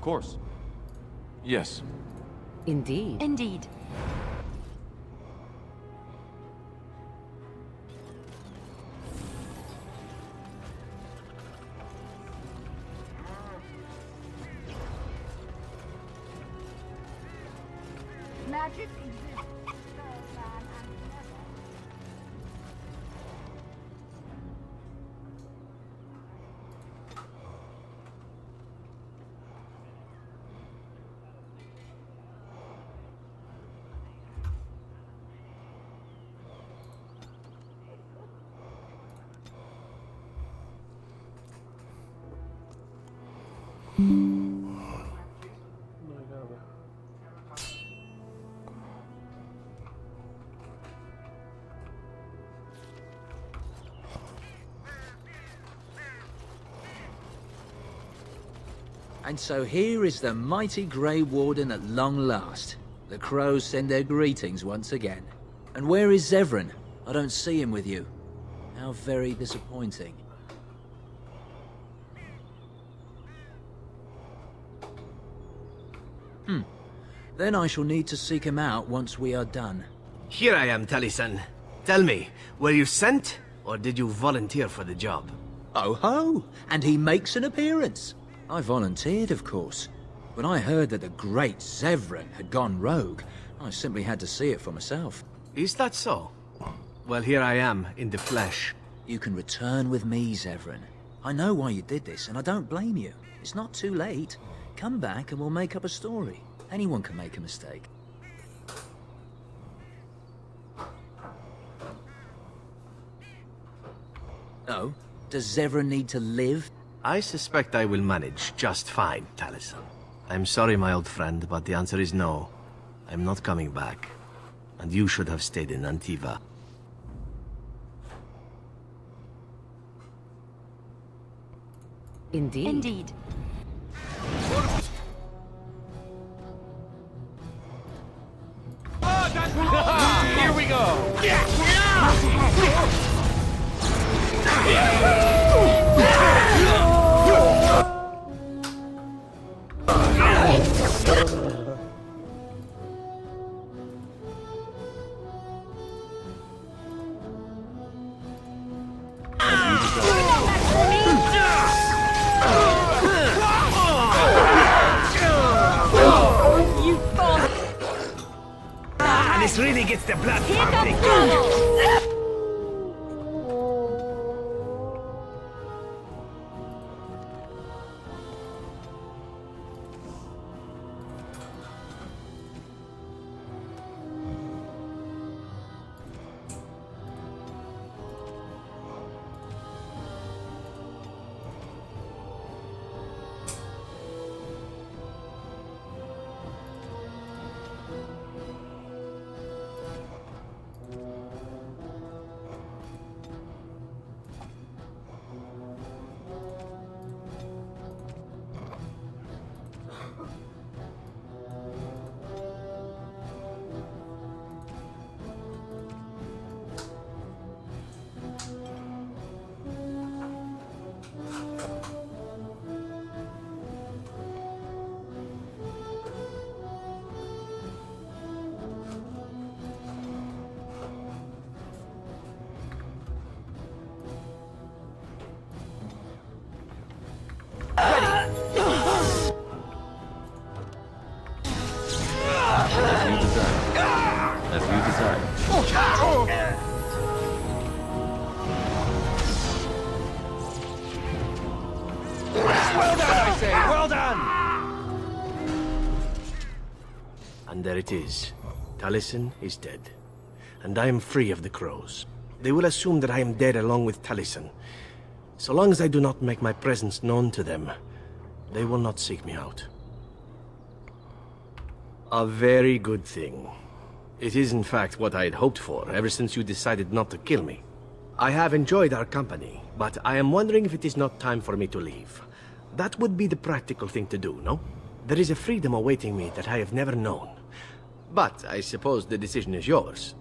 course. Yes. Indeed. Indeed. Magic exists. And so here is the mighty Grey Warden at long last. The crows send their greetings once again. And where is Zevran? I don't see him with you. How very disappointing. Then I shall need to seek him out once we are done. Here I am, Taliesin. Tell me, were you sent, or did you volunteer for the job? Oh ho! And he makes an appearance. I volunteered, of course. When I heard that the great Zevran had gone rogue, I simply had to see it for myself. Is that so? Well, here I am, in the flesh. You can return with me, Zevran. I know why you did this, and I don't blame you. It's not too late. Come back and we'll make up a story. Anyone can make a mistake. Oh? Does Zevran need to live? I suspect I will manage just fine, Taliesin. I'm sorry, my old friend, but the answer is no. I'm not coming back. And you should have stayed in Antiva. Indeed. Indeed. Here we go! This really gets the blood pumping. Well done, I say! Well done! And there it is. Taliesin is dead. And I am free of the crows. They will assume that I am dead along with Taliesin. So long as I do not make my presence known to them, they will not seek me out. A very good thing. It is in fact what I had hoped for ever since you decided not to kill me. I have enjoyed our company, but I am wondering if it is not time for me to leave. That would be the practical thing to do, no? There is a freedom awaiting me that I have never known. But I suppose the decision is yours.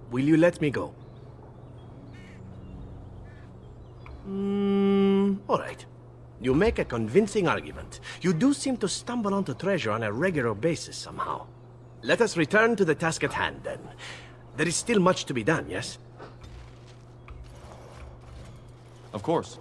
Will you let me go? All right. You make a convincing argument. You do seem to stumble onto treasure on a regular basis somehow. Let us return to the task at hand, then. There is still much to be done, yes? Of course.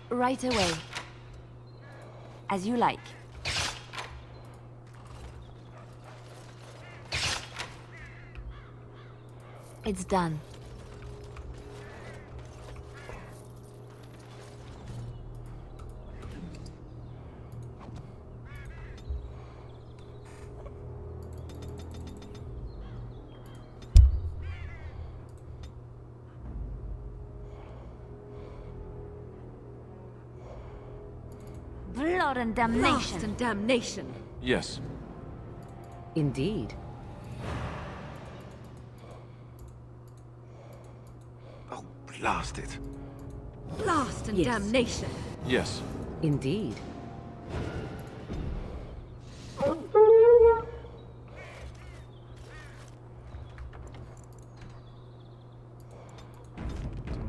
Right away. As you like. It's done. Blood and damnation. Blast and damnation. Yes. Indeed. Oh, blast it. Blast and Yes. damnation. Yes. Indeed.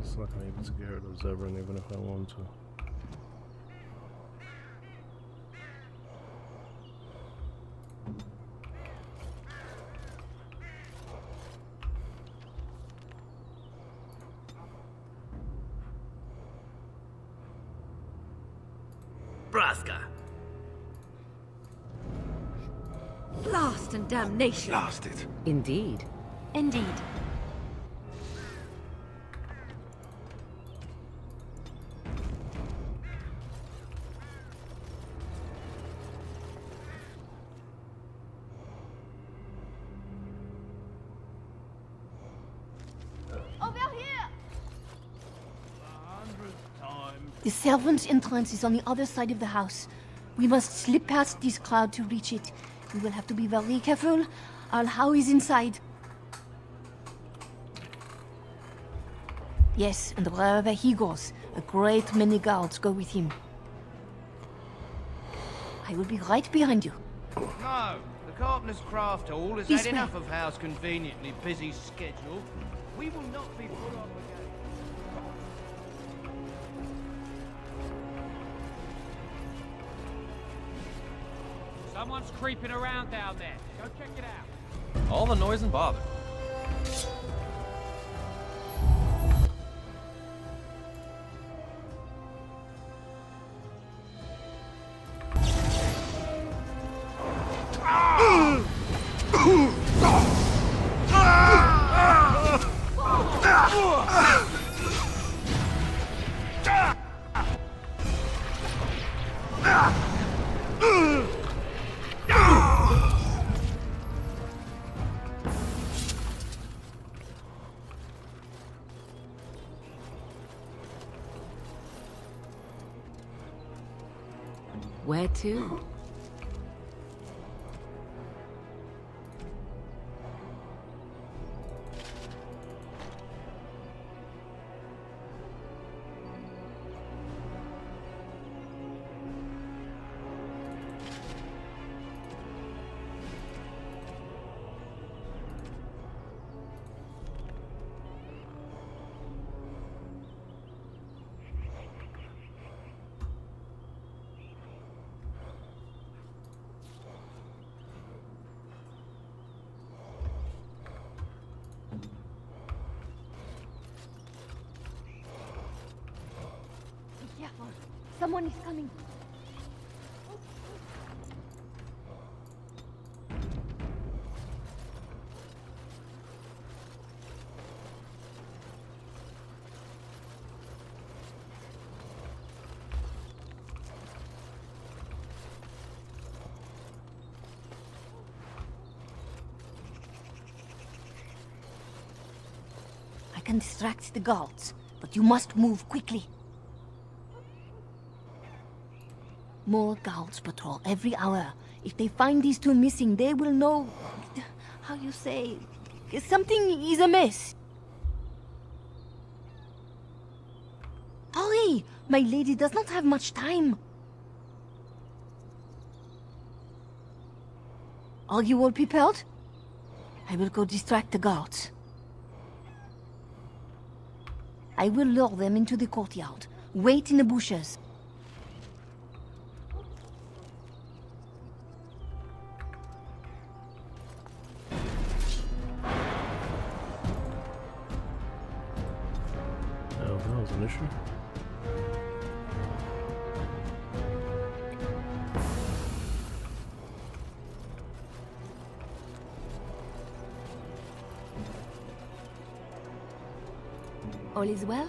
It's not gonna be able to get rid of Zevran even if I want to. Braska! Blast and damnation! Blast it. Indeed. Indeed. Over here! The servant's entrance is on the other side of the house. We must slip past this crowd to reach it. We will have to be very careful. Al-How is inside. Yes, and wherever he goes, a great many guards go with him. I will be right behind you. No, the Carpenter's Craft Hall has This had way. enough of Howe's conveniently busy schedule. We will not be put off again. Someone's creeping around down there. Go check it out. All the noise and bother. Where to? Be careful. Someone is coming. I can distract the guards, but you must move quickly. More guards patrol every hour. If they find these two missing, they will know... how you say... something is amiss. Hurry! My lady does not have much time. Are you all prepared? I will go distract the guards. I will lure them into the courtyard. Wait in the bushes. Oh, that was an issue. All is well?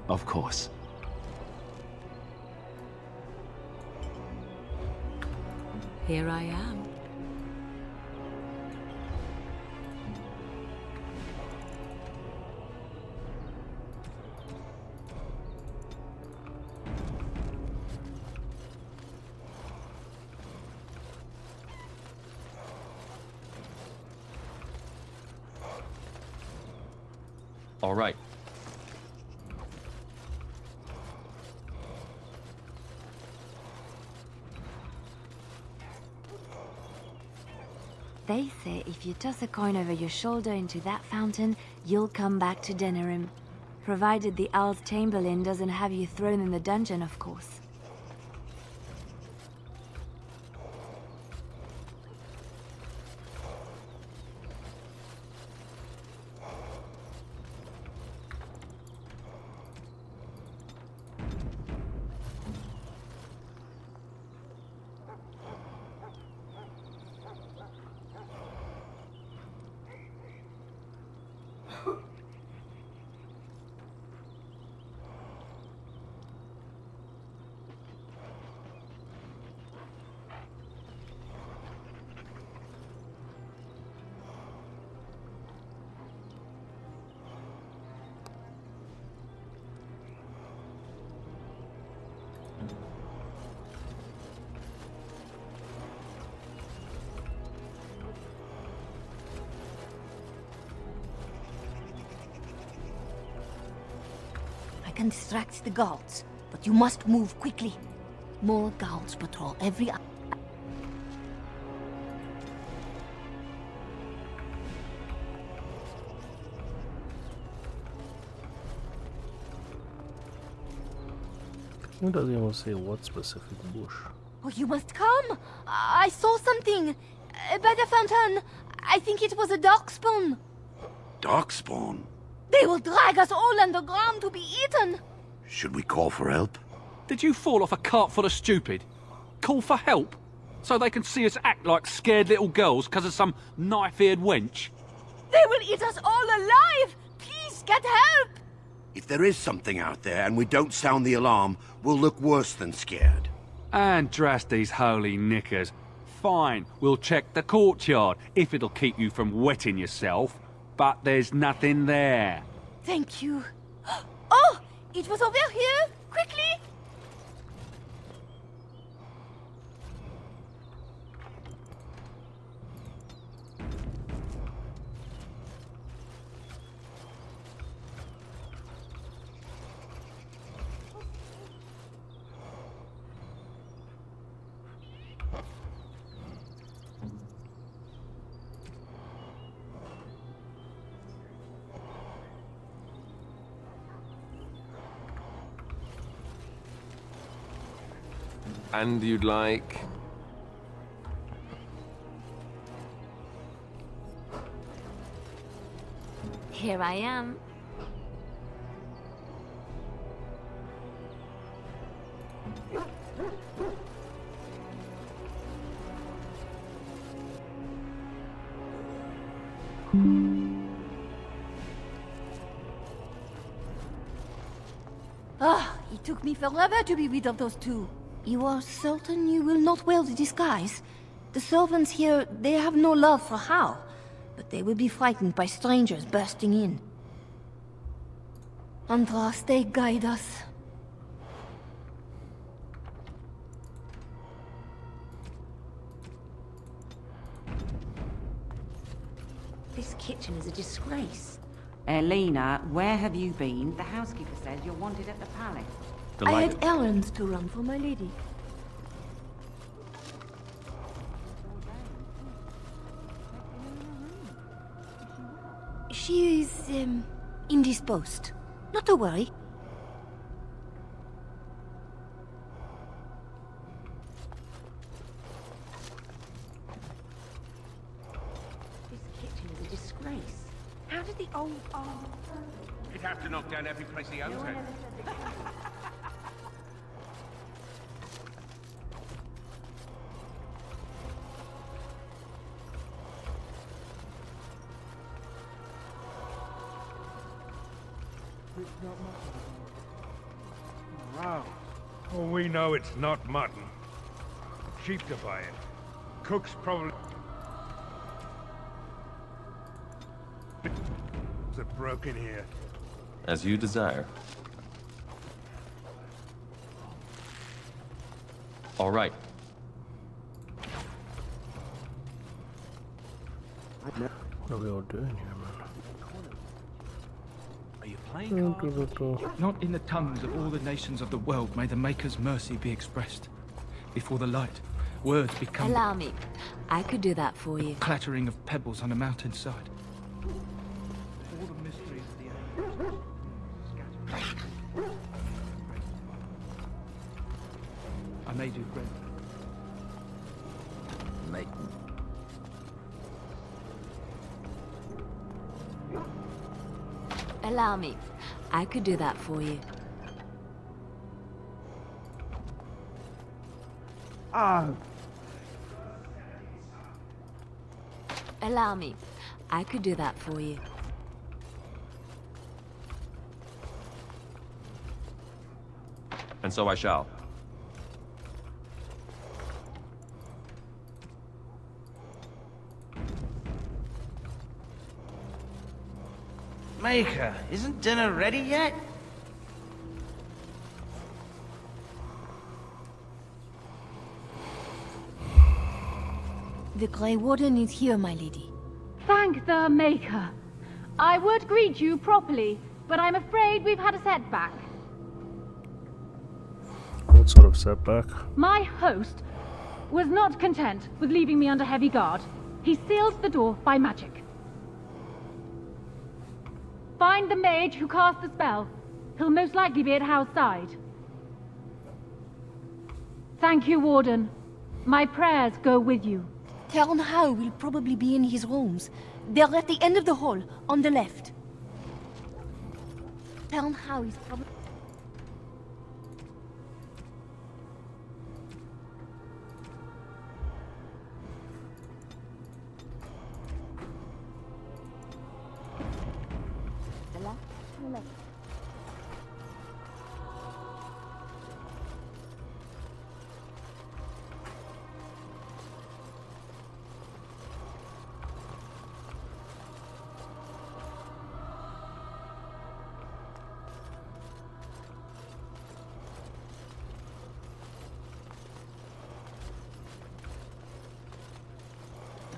Of course. Here I am. All right. They say if you toss a coin over your shoulder into that fountain, you'll come back to Denerim. Provided the Owl's Chamberlain doesn't have you thrown in the dungeon, of course. I can distract the guards, but you must move quickly. More guards patrol every hour. Who doesn't even say what specific bush? Oh, you must come! I saw something! By the fountain! I think it was a darkspawn! Darkspawn? They will drag us all underground to be eaten! Should we call for help? Did you fall off a cart full of stupid? Call for help? So they can see us act like scared little girls because of some knife-eared wench? They will eat us all alive! Please get help! If there is something out there and we don't sound the alarm, we'll look worse than scared. And drast these holy knickers. Fine, we'll check the courtyard, if it'll keep you from wetting yourself. But there's nothing there. Thank you. Oh! It was over here! Quickly! And you'd like... Here I am. Ah, it took me forever to be rid of those two. You are certain you will not wear the disguise? The servants here, they have no love for Hal, but they will be frightened by strangers bursting in. Andras, they guide us. This kitchen is a disgrace. Elena, where have you been? The housekeeper says you're wanted at the palace. I had errands to run for my lady. She is, indisposed. Not to worry. This kitchen is a disgrace. How did the old... You'd have to knock down every place he owns it. How? Oh, we know it's not mutton. Cheap to buy it. Cook's probably... that broke in here. As you desire. All right. What are we all doing here, man? Are you playing cards? Not in the tongues of all the nations of the world may the Maker's mercy be expressed. Before the light, words become Allow me. I could do that for you. clattering of pebbles on a mountainside. All the mysteries of the ages. I made you great. Make... Allow me. I could do that for you. Allow me. I could do that for you. And so I shall. Maker, isn't dinner ready yet? The Grey Warden is here, my lady. Thank the Maker. I would greet you properly, but I'm afraid we've had a setback. What sort of setback? My host was not content with leaving me under heavy guard. He sealed the door by magic. Find the mage who cast the spell. He'll most likely be at Howe's side. Thank you, Warden. My prayers go with you. Count Howe will probably be in his rooms. They're at the end of the hall, on the left. Count Howe is probably...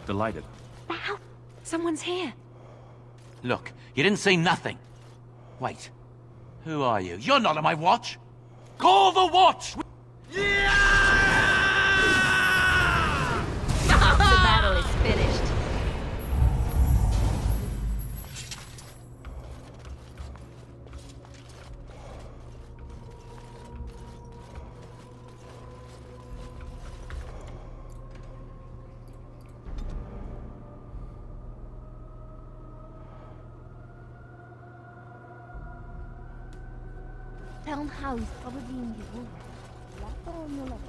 Delighted. Ow! Someone's here. Look, you didn't say nothing. Wait. Who are you? You're not on my watch! Call the watch! The battle is finished. Count Howe is probably in his room. Left or on your left?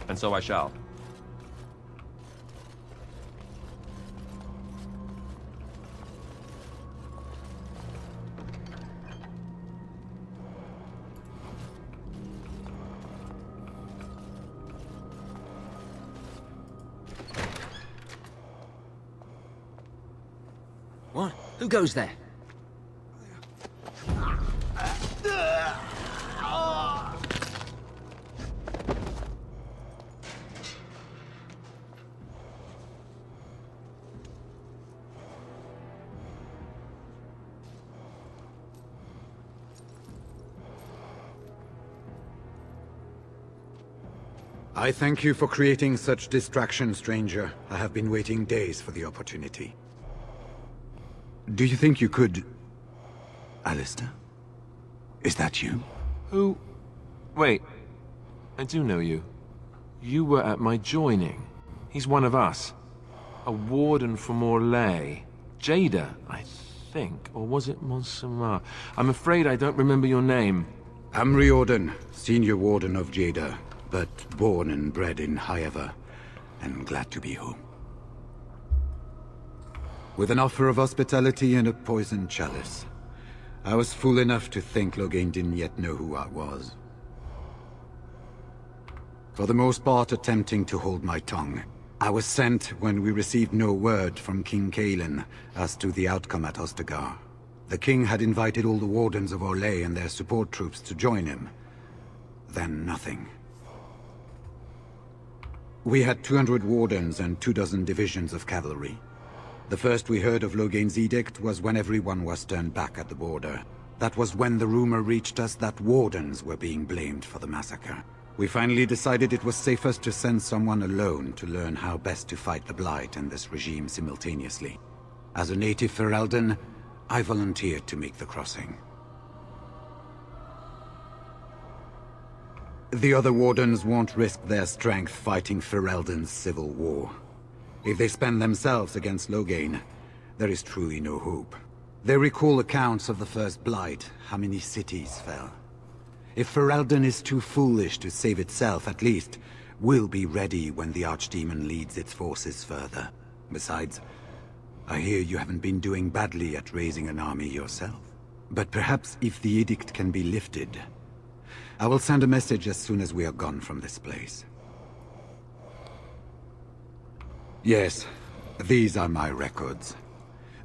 And so I shall. What? Who goes there? I thank you for creating such distraction, stranger. I have been waiting days for the opportunity. Do you think you could... Alistair? Is that you? Who? Wait. I do know you. You were at my joining. He's one of us. A warden from Orlais. Jada, I think. Or was it Montsemar? I'm afraid I don't remember your name. I'm Riordan, senior warden of Jada, but born and bred in Highever, and glad to be home. With an offer of hospitality and a poisoned chalice. I was fool enough to think Loghain didn't yet know who I was. For the most part attempting to hold my tongue. I was sent when we received no word from King Cailan as to the outcome at Ostagar. The king had invited all the wardens of Orlais and their support troops to join him. Then nothing. We had 200 wardens and 24 divisions of cavalry. The first we heard of Loghain's edict was when everyone was turned back at the border. That was when the rumor reached us that wardens were being blamed for the massacre. We finally decided it was safest to send someone alone to learn how best to fight the Blight and this regime simultaneously. As a native Ferelden, I volunteered to make the crossing. The other wardens won't risk their strength fighting Ferelden's civil war. If they spend themselves against Loghain, there is truly no hope. They recall accounts of the first Blight, how many cities fell. If Ferelden is too foolish to save itself, at least, we'll be ready when the Archdemon leads its forces further. Besides, I hear you haven't been doing badly at raising an army yourself. But perhaps if the edict can be lifted, I will send a message as soon as we are gone from this place. Yes, these are my records.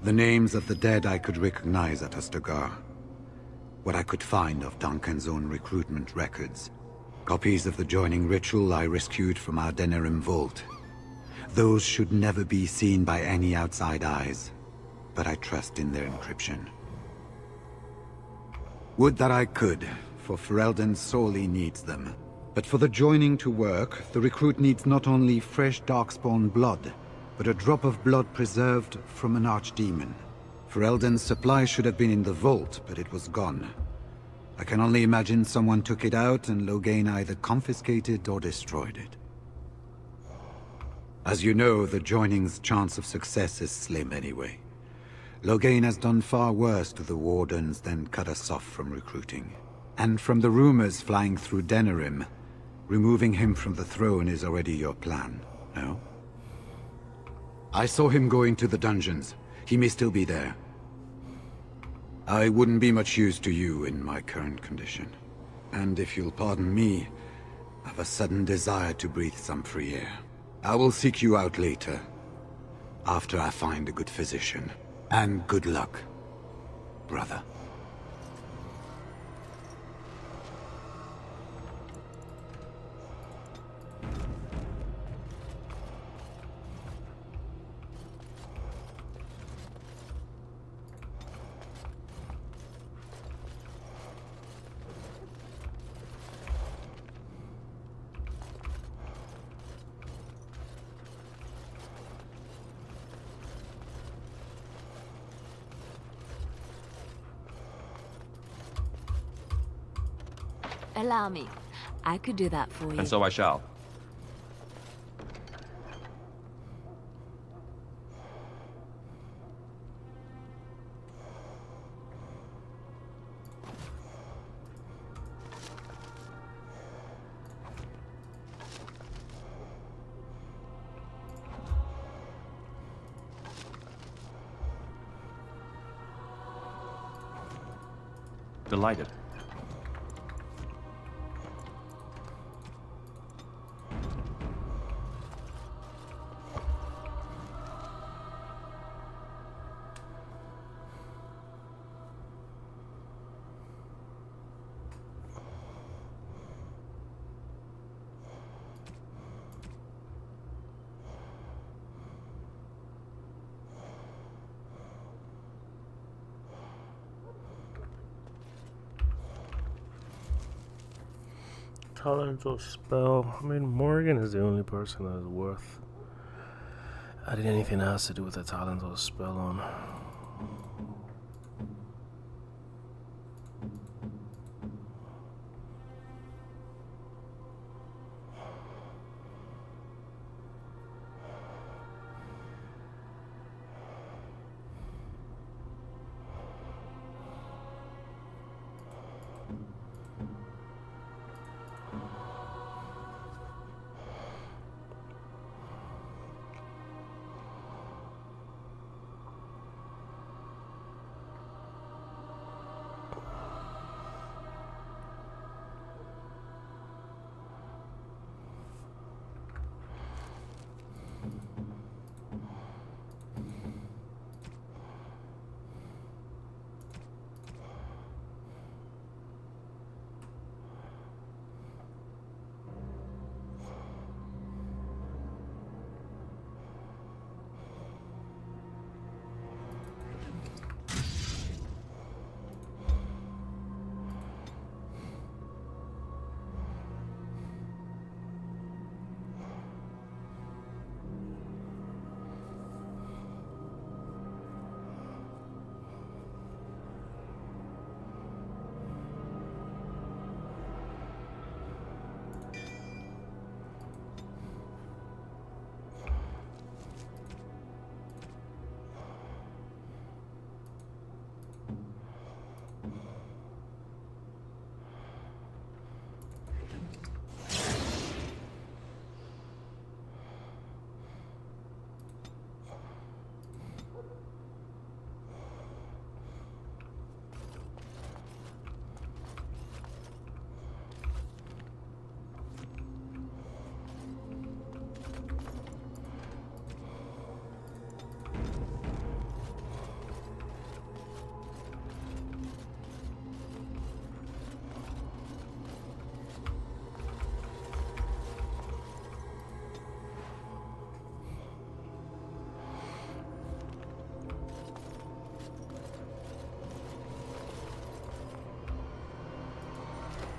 The names of the dead I could recognize at Ostagar. What I could find of Duncan's own recruitment records. Copies of the joining ritual I rescued from our Denerim vault. Those should never be seen by any outside eyes, but I trust in their encryption. Would that I could, for Ferelden sorely needs them. But for the joining to work, the recruit needs not only fresh Darkspawn blood, but a drop of blood preserved from an archdemon. Ferelden's supply should have been in the vault, but it was gone. I can only imagine someone took it out and Loghain either confiscated or destroyed it. As you know, the joining's chance of success is slim anyway. Loghain has done far worse to the Wardens than cut us off from recruiting. And from the rumors flying through Denerim, removing him from the throne is already your plan, no? I saw him going to the dungeons. He may still be there. I wouldn't be much use to you in my current condition. And if you'll pardon me, I've a sudden desire to breathe some free air. I will seek you out later, after I find a good physician. And good luck, brother. Allow me. I could do that for you. And so I shall. Delighted. Talent or spell. I mean, Morgan is the only person that is worth adding anything else to do with a talent or spell on.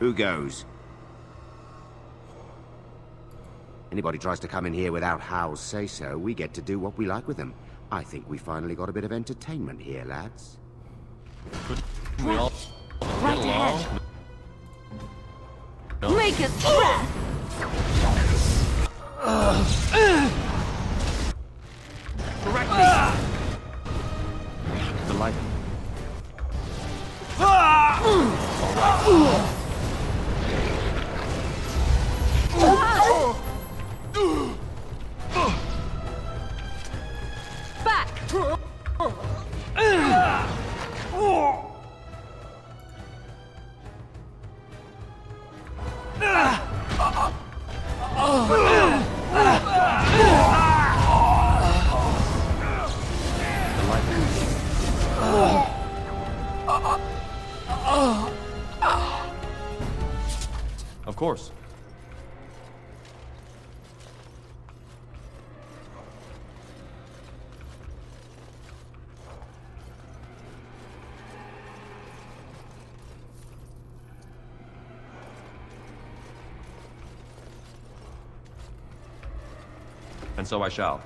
Who goes? Anybody tries to come in here without Hal's say-so, we get to do what we like with them. I think we finally got a bit of entertainment here, lads. We all Right ahead. Make us breath. correct me. Delighted. Back. Of course. And so I shall.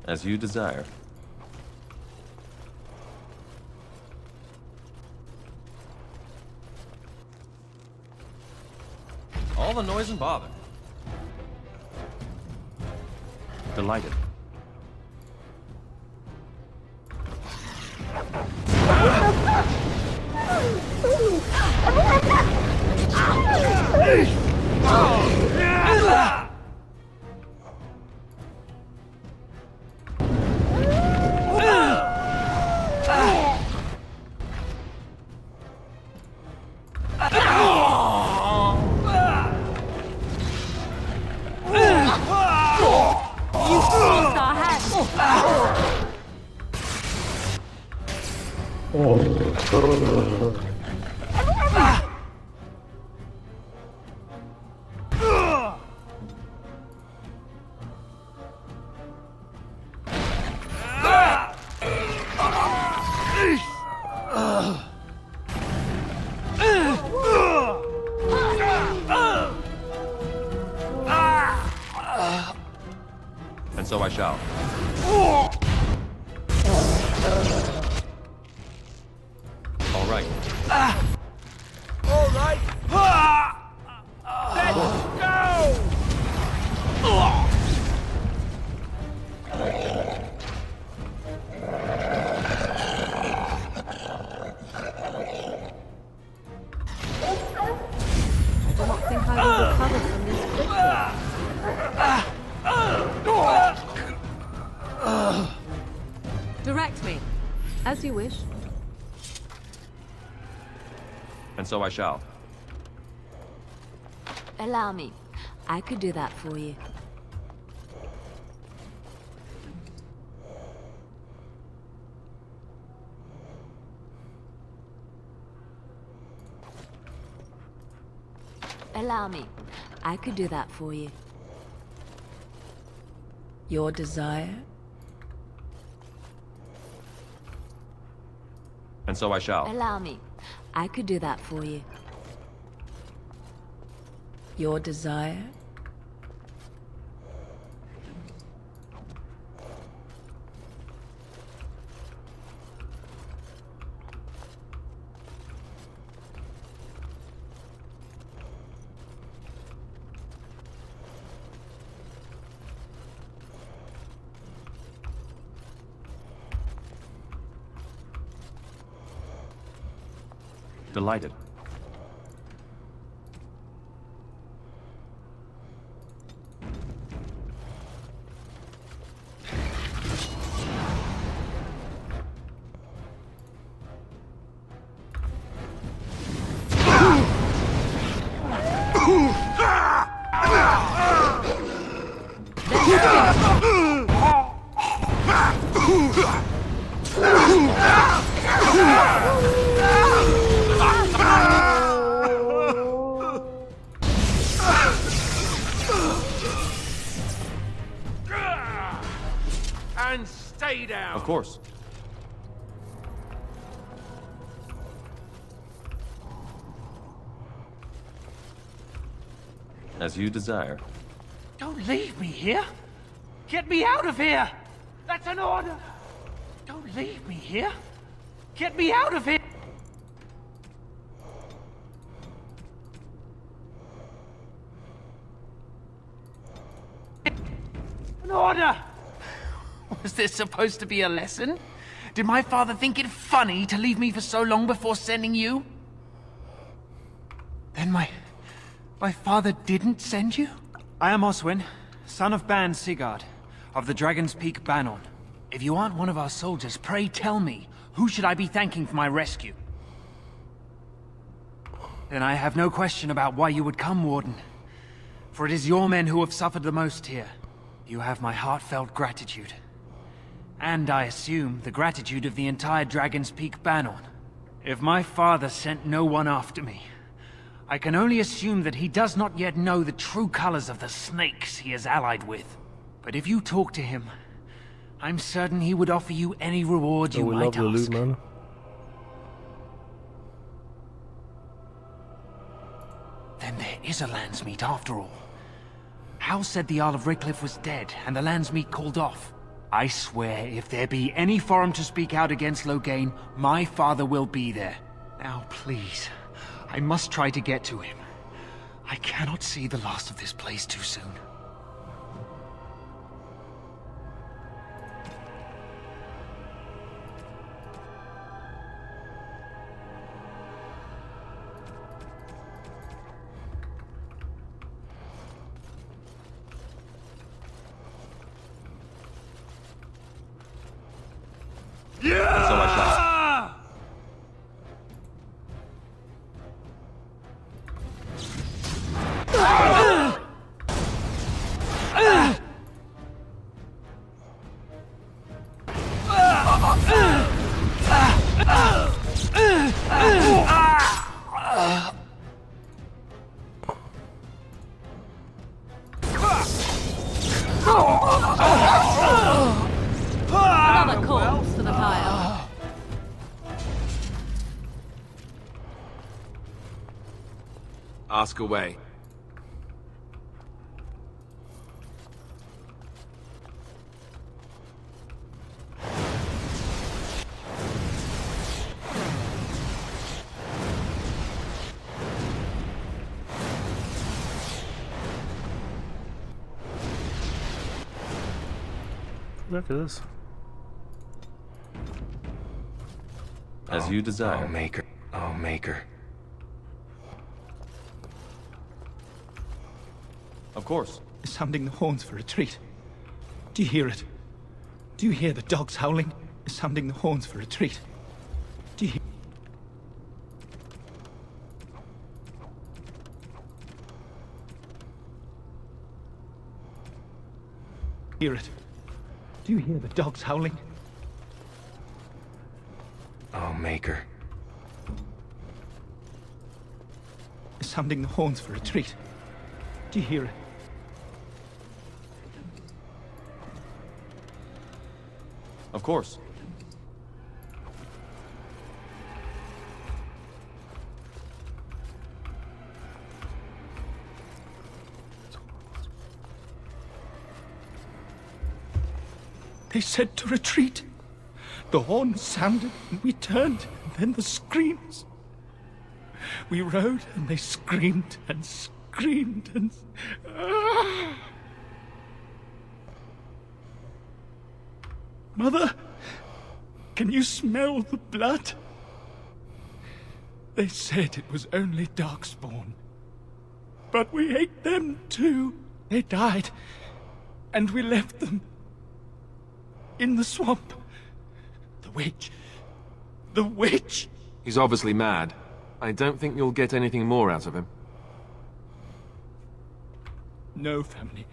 As you desire. All the noise and bother. Delighted. And so I shall. All right. All right. Let's go. I do not think I will recover from this quickly. Direct me, as you wish. And so I shall. Allow me. I could do that for you. Allow me. I could do that for you. Your desire? And so I shall. Allow me. I could do that for you. Your desire? Delighted. course. As you desire. Don't leave me here! Get me out of here! That's an order! Don't leave me here! Get me out of here! An order! Was this supposed to be a lesson? Did my father think it funny to leave me for so long before sending you? Then my father didn't send you? I am Oswin, son of Ban Sigurd, of the Dragon's Peak Bannon. If you aren't one of our soldiers, pray tell me, who should I be thanking for my rescue? Then I have no question about why you would come, Warden. For it is your men who have suffered the most here. You have my heartfelt gratitude. And I assume the gratitude of the entire Dragon's Peak Bannon. If my father sent no one after me, I can only assume that he does not yet know the true colors of the snakes he is allied with. But if you talk to him, I'm certain he would offer you any reward you we might love the ask. loot, man. Then there is a Landsmeet after all. Hal said the Jarl of Redcliffe was dead, and the Landsmeet called off. I swear, if there be any forum to speak out against Loghain, my father will be there. Now, please, I must try to get to him. I cannot see the last of this place too soon. And so I shall. Another corpse for the pile. Ask away. Look at this. As you desire. Oh, Maker. Oh, Maker. Of course. Sounding the horns for retreat. Do you hear it? Do you hear the dogs howling? Sounding the horns for retreat. Do you hear it? Do you hear the dogs howling? Oh, Maker. Sounding the horns for retreat. Do you hear it? Of course. They said to retreat. The horn sounded and we turned, and then the screams. We rode and they screamed and screamed and... Mother, can you smell the blood? They said it was only Darkspawn. But we ate them too. They died, and we left them in the swamp. The witch. The witch! He's obviously mad. I don't think you'll get anything more out of him. No family.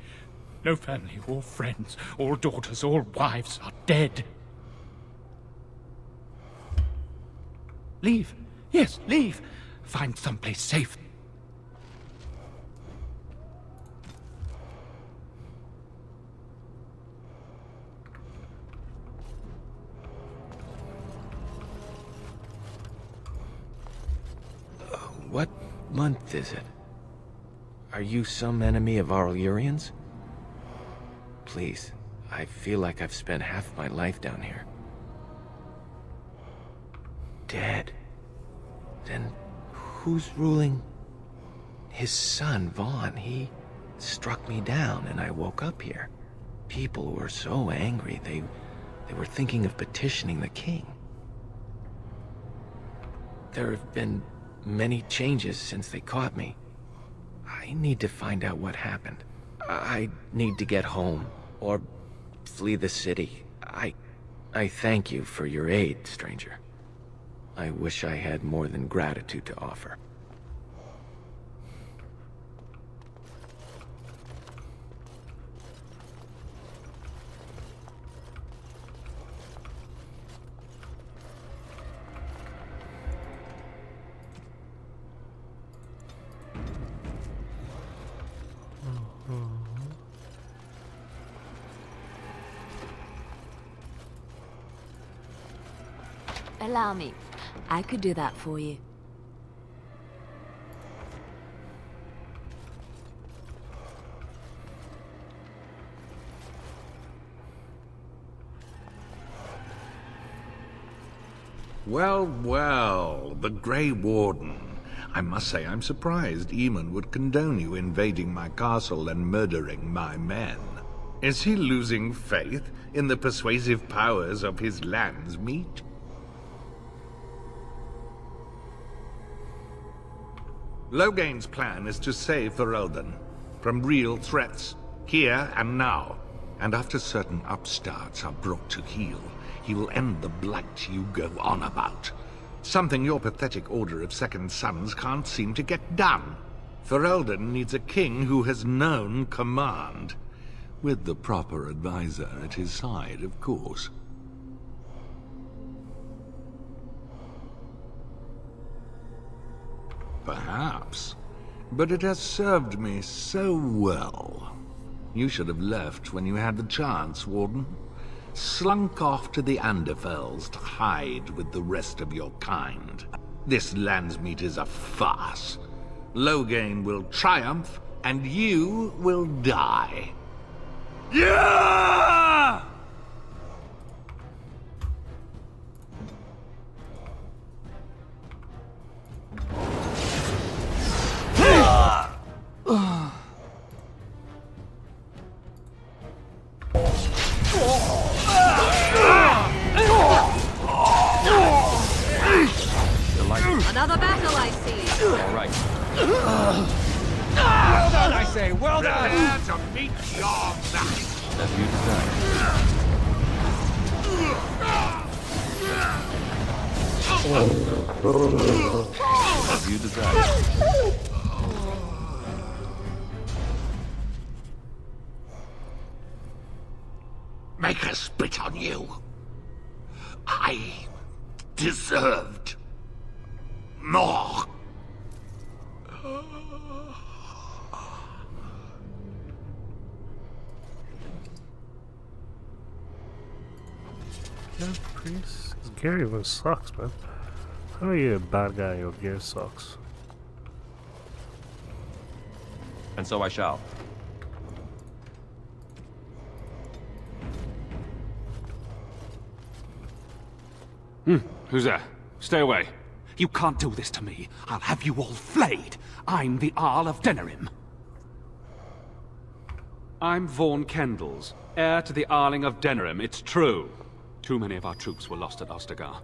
No family, all friends, all daughters, all wives are dead. Leave. Yes, leave. Find someplace safe. What month is it? Are you some enemy of our Illyrians? Please, I feel like I've spent half my life down here. Dead. Then who's ruling? His son, Vaughn. He struck me down and I woke up here. People were so angry, they were thinking of petitioning the king. There have been many changes since they caught me. I need to find out what happened. I need to get home, or flee the city. I thank you for your aid, stranger. I wish I had more than gratitude to offer. Allow me. I could do that for you. Well, well, the Grey Warden. I must say I'm surprised Eamon would condone you invading my castle and murdering my men. Is he losing faith in the persuasive powers of his Landsmeet? Logain's plan is to save Ferelden from real threats, here and now. And after certain upstarts are brought to heel, he will end the blight you go on about. Something your pathetic Order of Second Sons can't seem to get done. Ferelden needs a king who has known command. With the proper advisor at his side, of course. Perhaps. But it has served me so well. You should have left when you had the chance, Warden. Slunk off to the Anderfells to hide with the rest of your kind. This Landsmeet is a farce. Logain will triumph, and you will die. Yeah! Another battle, I see. All right. Well done, I say, well done! Prepare to meet your match. As you desire. As you desire. Make her spit on you. I deserved more. Yeah, priest. Gear even sucks, man. How are you a bad guy and your gear sucks? And so I shall. Who's there? Stay away. You can't do this to me. I'll have you all flayed. I'm the Arl of Denerim. I'm Vaughan Kendalls, heir to the Arling of Denerim, it's true. Too many of our troops were lost at Ostagar.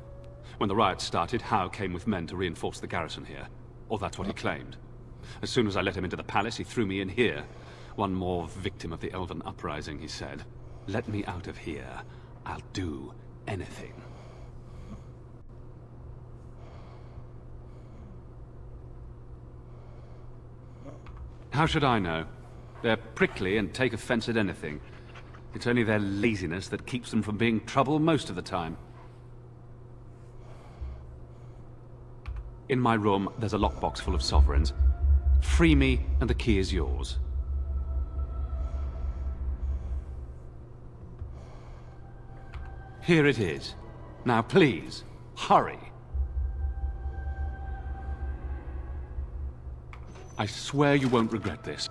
When the riots started, Howe came with men to reinforce the garrison here. Or that's what he claimed. As soon as I let him into the palace, he threw me in here. One more victim of the Elven uprising, he said. Let me out of here. I'll do anything. How should I know? They're prickly and take offense at anything. It's only their laziness that keeps them from being trouble most of the time. In my room, there's a lockbox full of sovereigns. Free me, and the key is yours. Here it is. Now please, hurry. I swear you won't regret this.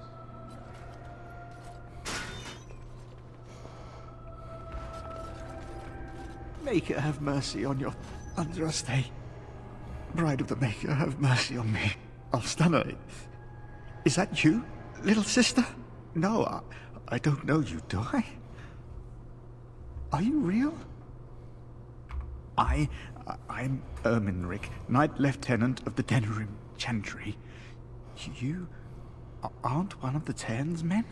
Maker, have mercy on your Andraste. Bride of the Maker, have mercy on me. Alstana, is that you, little sister? No, I don't know you, do I? Are you real? I'm Erminric, Knight Lieutenant of the Denerim Chantry. You aren't one of the Tern's men?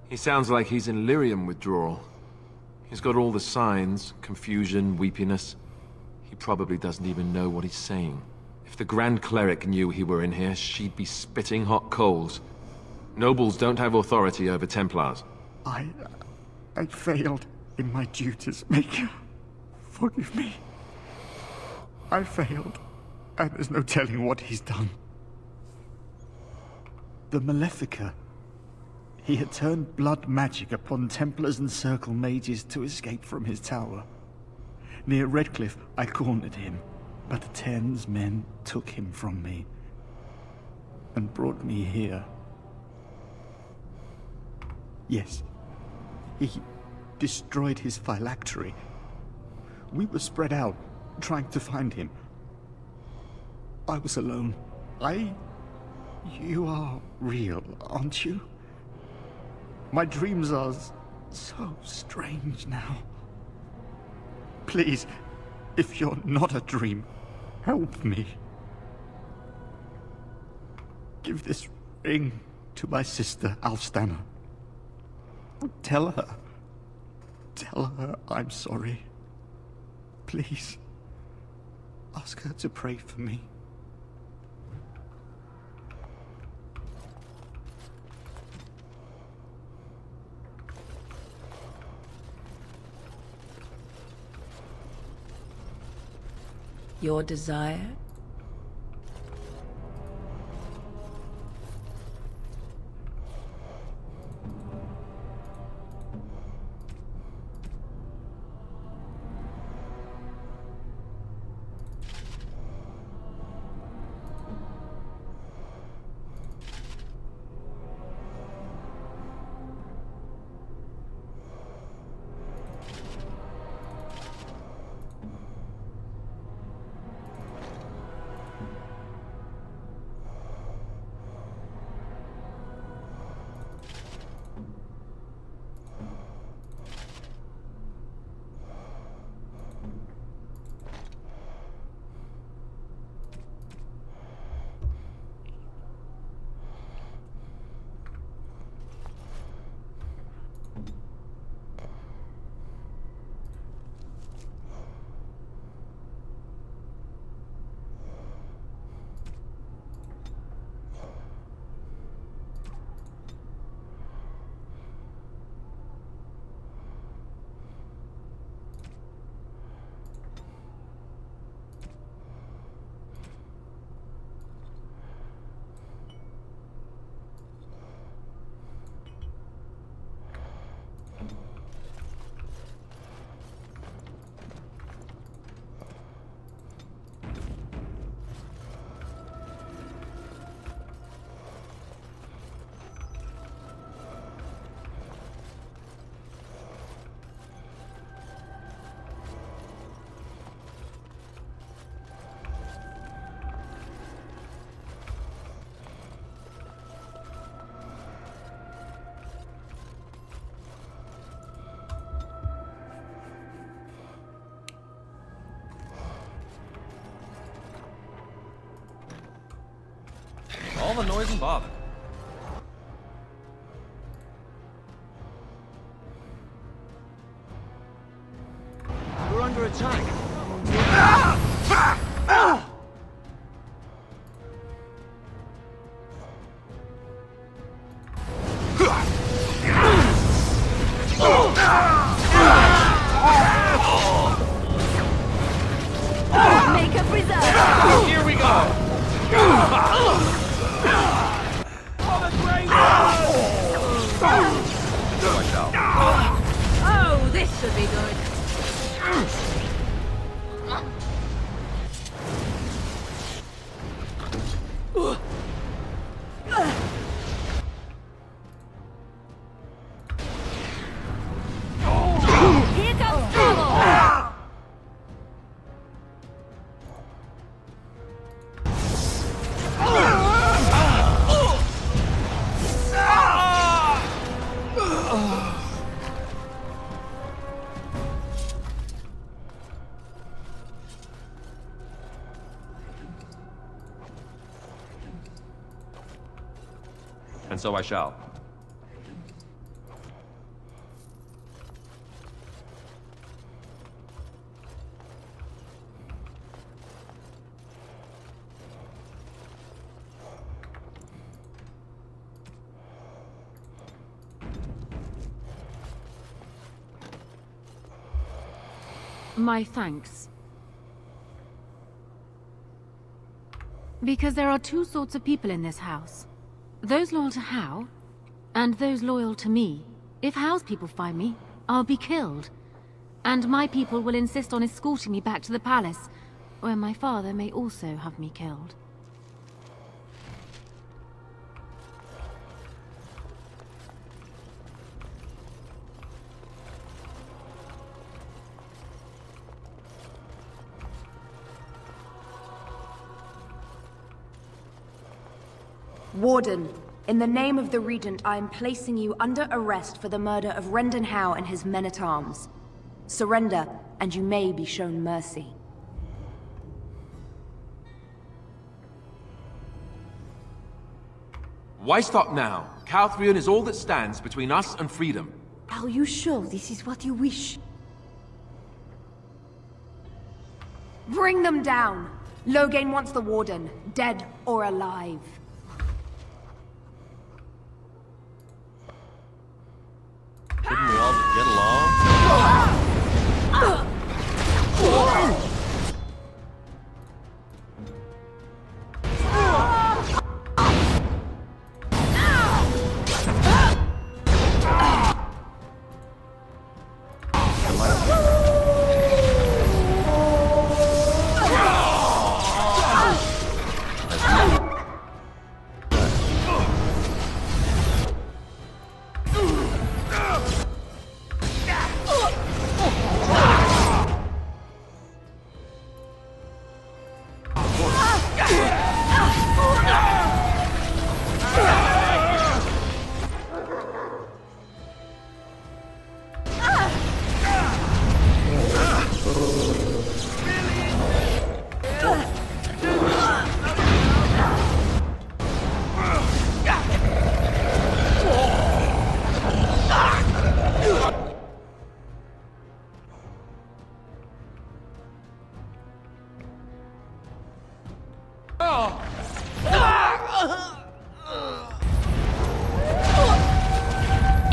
He sounds like he's in lyrium withdrawal. He's got all the signs, confusion, weepiness. He probably doesn't even know what he's saying. If the Grand Cleric knew he were in here, she'd be spitting hot coals. Nobles don't have authority over Templars. I failed in my duties, Maker. Forgive me. I failed, and there's no telling what he's done. The Malefica. He had turned blood magic upon Templars and Circle mages to escape from his tower. Near Redcliffe, I cornered him, but the Tern's men took him from me and brought me here. Yes, he destroyed his phylactery. We were spread out, trying to find him. I was alone. You are real, aren't you? My dreams are so strange now. Please, if you're not a dream, help me. Give this ring to my sister, Alstana. Tell her I'm sorry. Please, ask her to pray for me. Your desire? All the noise and bother. We're under attack. Make a preserve. Here we go. Oh, this should be good. And so I shall. My thanks. Because there are two sorts of people in this house. Those loyal to Hao, and those loyal to me. If Hao's people find me, I'll be killed. And my people will insist on escorting me back to the palace, where my father may also have me killed. Warden, in the name of the Regent, I am placing you under arrest for the murder of Rendon Howe and his men-at-arms. Surrender, and you may be shown mercy. Why stop now? Calthrion is all that stands between us and freedom. Are you sure this is what you wish? Bring them down! Loghain wants the Warden, dead or alive. Couldn't we all just get along?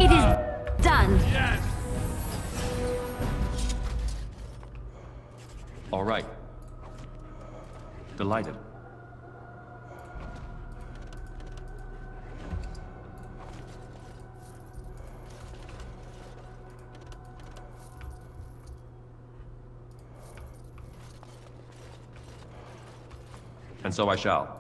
It is done. All right. Delighted. And so I shall.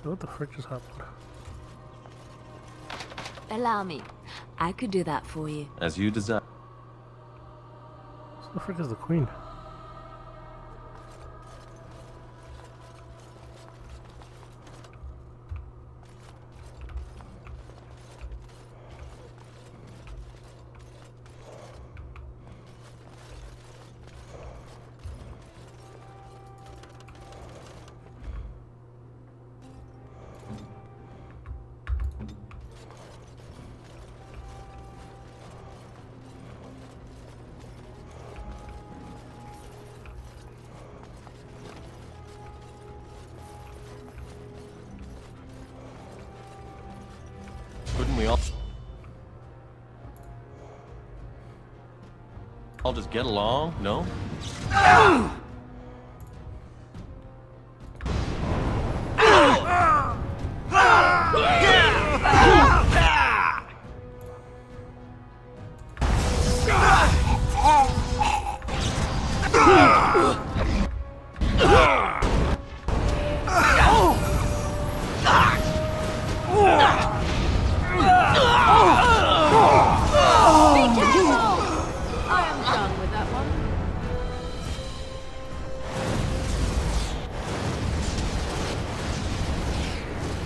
What the frick just happened? Allow me. I could do that for you. As you desire. Who the frick is the queen? Couldn't we all just get along? No?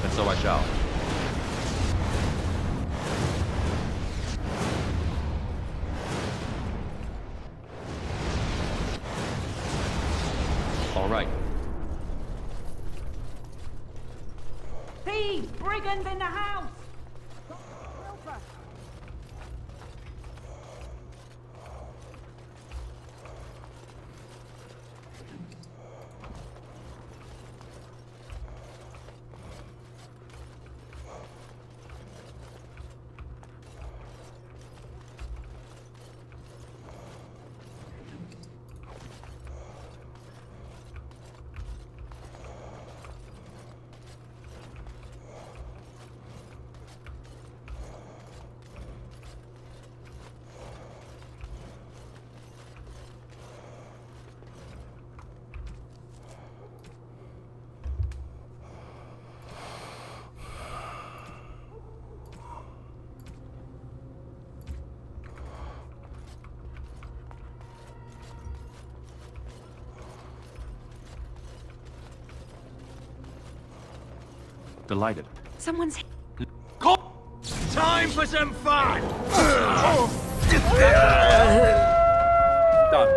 And so I shall. All right. Thieves! Brigands in the house! Delighted. Someone's... Time for some fun! Done.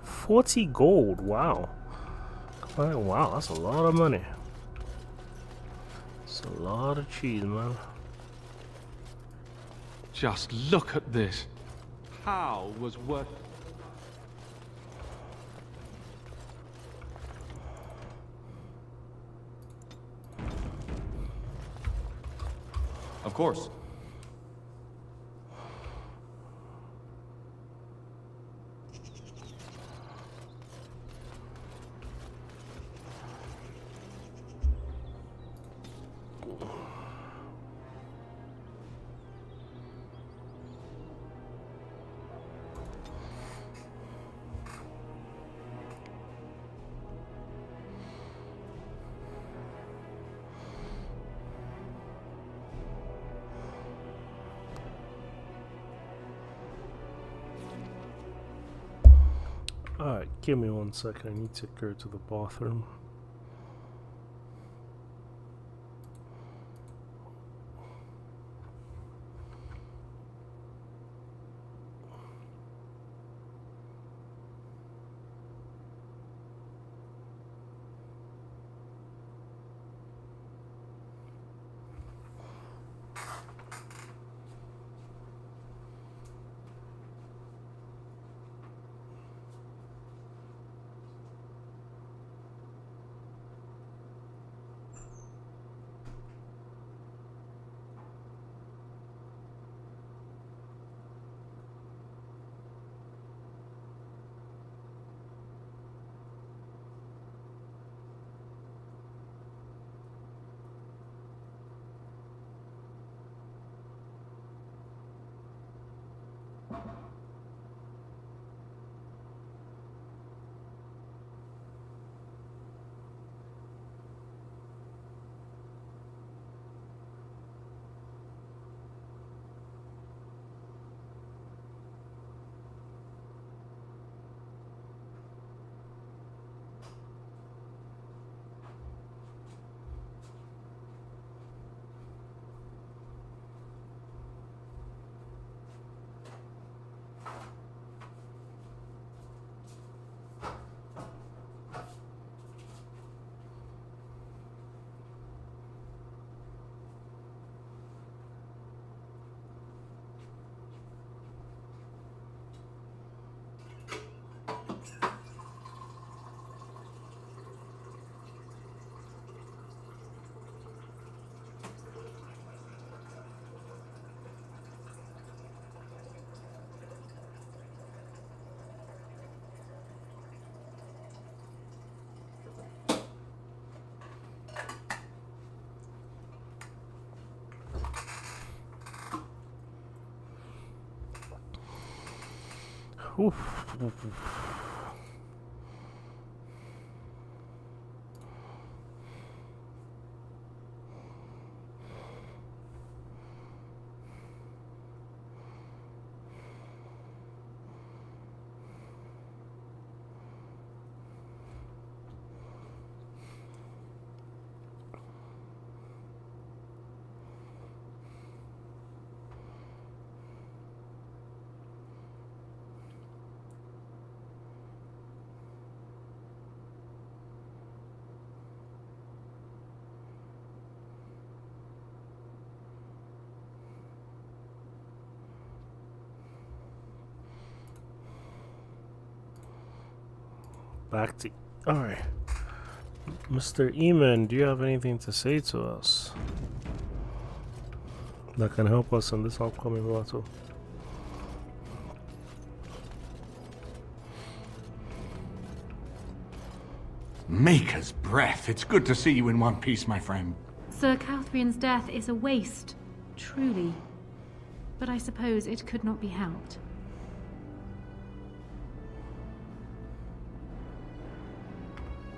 40 gold, wow. Wow, that's a lot of money. It's a lot of cheese, man. Just look at this. How was worth... Of course. Alright, give me 1 second. I need to go to the bathroom. Oof. Back to... Alright. Mr. Eamon, do you have anything to say to us that can help us in this upcoming battle? Maker's breath. It's good to see you in one piece, my friend. Sir Catherine's death is a waste, truly. But I suppose it could not be helped.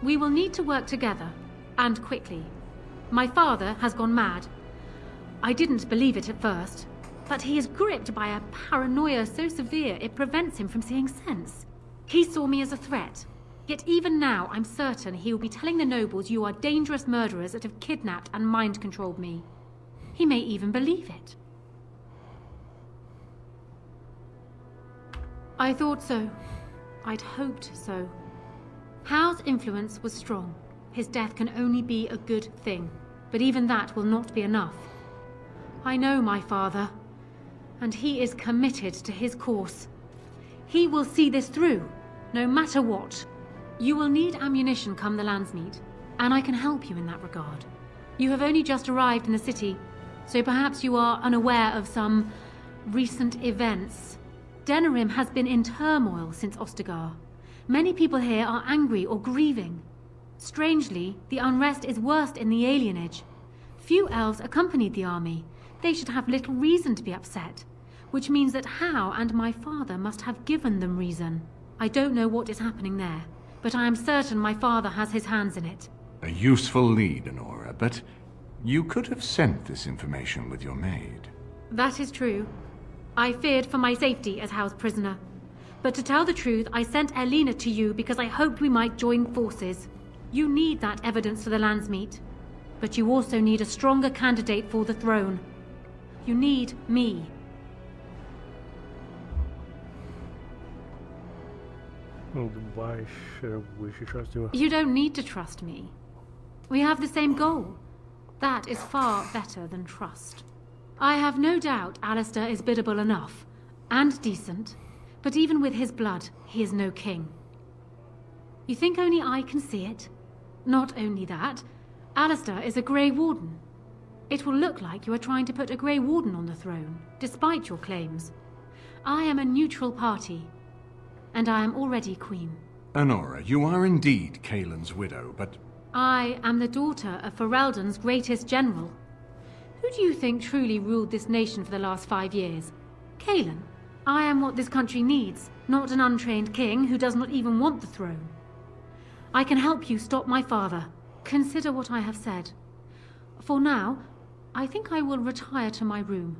We will need to work together, and quickly. My father has gone mad. I didn't believe it at first, but he is gripped by a paranoia so severe it prevents him from seeing sense. He saw me as a threat, yet even now I'm certain he will be telling the nobles you are dangerous murderers that have kidnapped and mind-controlled me. He may even believe it. I thought so. I'd hoped so. Howe's influence was strong. His death can only be a good thing, but even that will not be enough. I know my father, and he is committed to his course. He will see this through, no matter what. You will need ammunition come the Landsmeet, and I can help you in that regard. You have only just arrived in the city, so perhaps you are unaware of some recent events. Denerim has been in turmoil since Ostagar. Many people here are angry or grieving. Strangely, the unrest is worst in the alienage. Few elves accompanied the army. They should have little reason to be upset, which means that How and my father must have given them reason. I don't know what is happening there, but I am certain my father has his hands in it. A useful lead, Honora, but you could have sent this information with your maid. That is true. I feared for my safety as How's prisoner. But to tell the truth, I sent Elena to you because I hoped we might join forces. You need that evidence for the Landsmeet. But you also need a stronger candidate for the throne. You need me. Why should we trust you? You don't need to trust me. We have the same goal. That is far better than trust. I have no doubt Alistair is biddable enough, and decent. But even with his blood, he is no king. You think only I can see it? Not only that, Alistair is a Grey Warden. It will look like you are trying to put a Grey Warden on the throne, despite your claims. I am a neutral party, and I am already queen. Honora, you are indeed Kaelin's widow, but... I am the daughter of Ferelden's greatest general. Who do you think truly ruled this nation for the last 5 years? Kaelin? I am what this country needs, not an untrained king who does not even want the throne. I can help you stop my father. Consider what I have said. For now, I think I will retire to my room.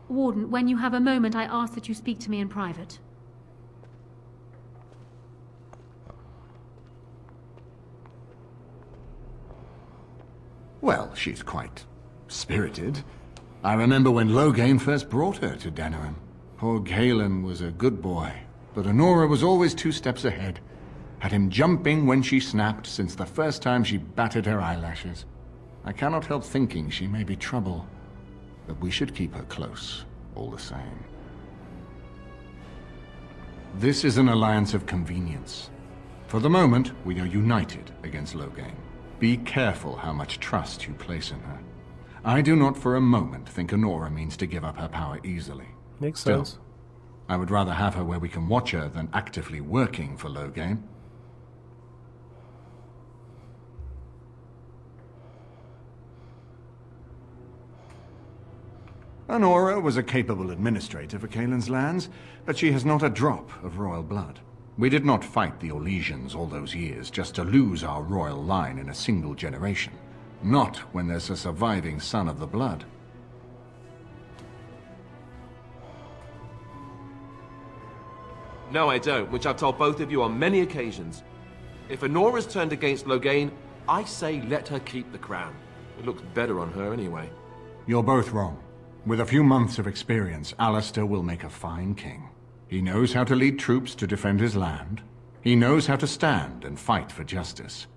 Warden, when you have a moment, I ask that you speak to me in private. Well, she's quite spirited. I remember when Loghain first brought her to Denerim. Poor Galen was a good boy, but Honora was always 2 steps ahead. Had him jumping when she snapped since the first time she batted her eyelashes. I cannot help thinking she may be trouble, but we should keep her close, all the same. This is an alliance of convenience. For the moment, we are united against Loghain. Be careful how much trust you place in her. I do not for a moment think Honora means to give up her power easily. Makes Still, sense. I would rather have her where we can watch her than actively working for Loghain. Honora was a capable administrator for Kaelin's lands, but she has not a drop of royal blood. We did not fight the Orlesians all those years just to lose our royal line in a single generation. Not when there's a surviving son of the blood. No, I don't, which I've told both of you on many occasions. If Honora's turned against Loghain, I say let her keep the crown. It looks better on her anyway. You're both wrong. With a few months of experience, Alistair will make a fine king. He knows how to lead troops to defend his land. He knows how to stand and fight for justice.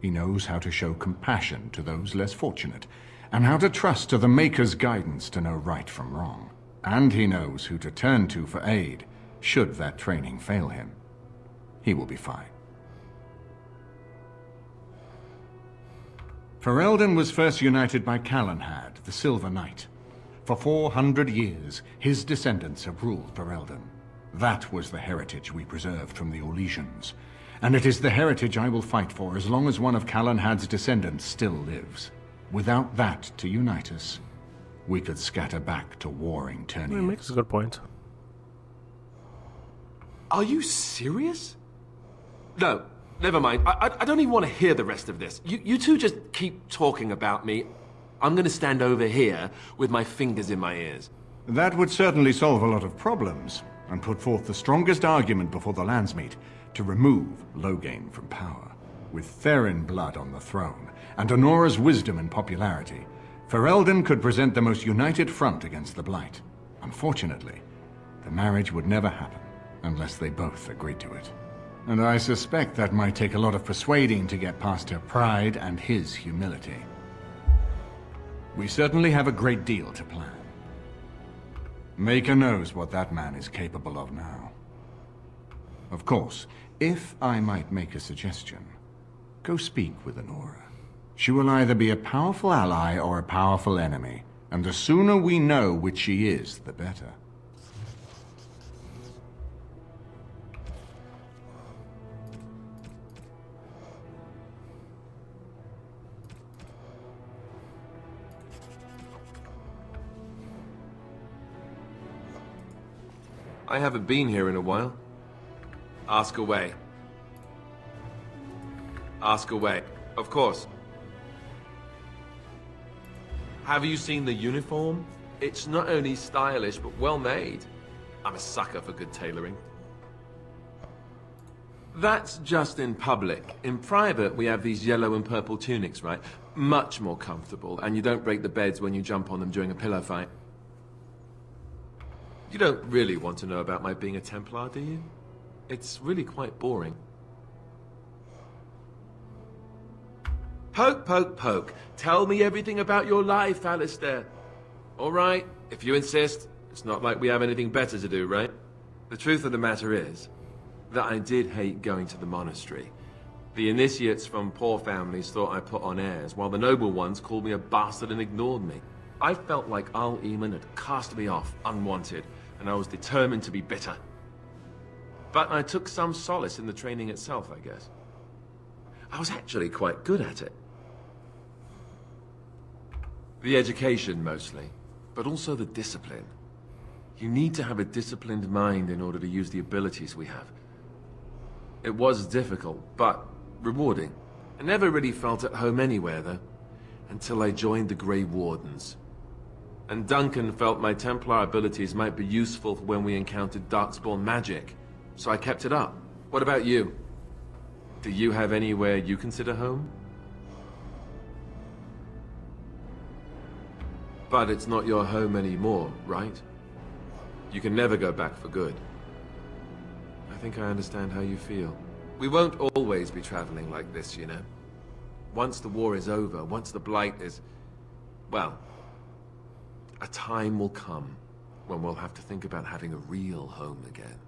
He knows how to show compassion to those less fortunate, and how to trust to the Maker's guidance to know right from wrong. And he knows who to turn to for aid, should that training fail him. He will be fine. Ferelden was first united by Calenhad, the Silver Knight. For 400 years, his descendants have ruled Ferelden. That was the heritage we preserved from the Orlesians. And it is the heritage I will fight for as long as one of Calenhad's descendants still lives. Without that to unite us, we could scatter back to warring He Turnians. makes a good point. Are you serious? No, never mind. I don't even want to hear the rest of this. You two just keep talking about me. I'm going to stand over here with my fingers in my ears. That would certainly solve a lot of problems, and put forth the strongest argument before the Landsmeet to remove Loghain from power. With Therin blood on the throne, and Honora's wisdom and popularity, Ferelden could present the most united front against the Blight. Unfortunately, the marriage would never happen unless they both agreed to it. And I suspect that might take a lot of persuading to get past her pride and his humility. We certainly have a great deal to plan. Maker knows what that man is capable of now. Of course, if I might make a suggestion, go speak with Honora. She will either be a powerful ally or a powerful enemy, and the sooner we know which she is, the better. I haven't been here in a while. Ask away. Ask away. Of course. Have you seen the uniform? It's not only stylish, but well made. I'm a sucker for good tailoring. That's just in public. In private, we have these yellow and purple tunics, right? Much more comfortable, and you don't break the beds when you jump on them during a pillow fight. You don't really want to know about my being a Templar, do you? It's really quite boring. Poke, poke, poke. Tell me everything about your life, Alistair. All right, if you insist. It's not like we have anything better to do, right? The truth of the matter is that I did hate going to the monastery. The initiates from poor families thought I put on airs, while the noble ones called me a bastard and ignored me. I felt like Al Eamon had cast me off, unwanted, and I was determined to be bitter. But I took some solace in the training itself, I guess. I was actually quite good at it. The education, mostly, but also the discipline. You need to have a disciplined mind in order to use the abilities we have. It was difficult, but rewarding. I never really felt at home anywhere, though, until I joined the Grey Wardens. And Duncan felt my Templar abilities might be useful for when we encountered Darkspawn magic, so I kept it up. What about you? Do you have anywhere you consider home? But it's not your home anymore, right? You can never go back for good. I think I understand how you feel. We won't always be traveling like this, you know. Once the war is over, once the Blight is... well... a time will come when we'll have to think about having a real home again.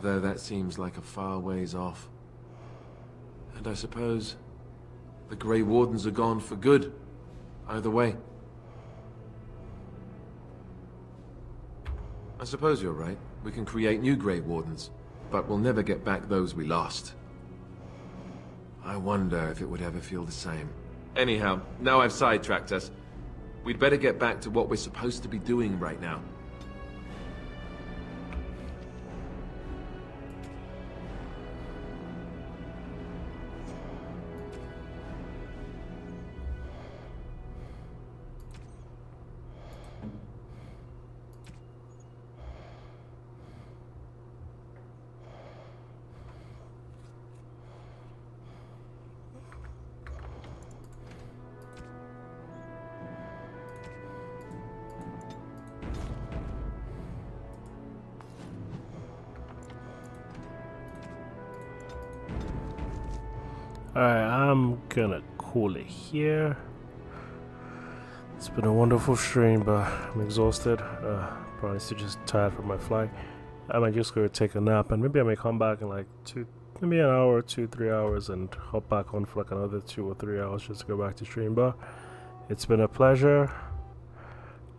Though that seems like a far ways off. And I suppose the Grey Wardens are gone for good, either way. I suppose you're right. We can create new Grey Wardens, but we'll never get back those we lost. I wonder if it would ever feel the same. Anyhow, now I've sidetracked us. We'd better get back to what we're supposed to be doing right now. Alright, I'm gonna call it here. It's been a wonderful stream, but I'm exhausted. Probably still just tired from my flight. I might just go take a nap, and maybe I may come back in like maybe an hour, 2-3 hours, and hop back on for like another 2 or 3 hours just to go back to stream. But it's been a pleasure.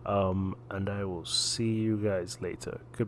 And I will see you guys later. Goodbye.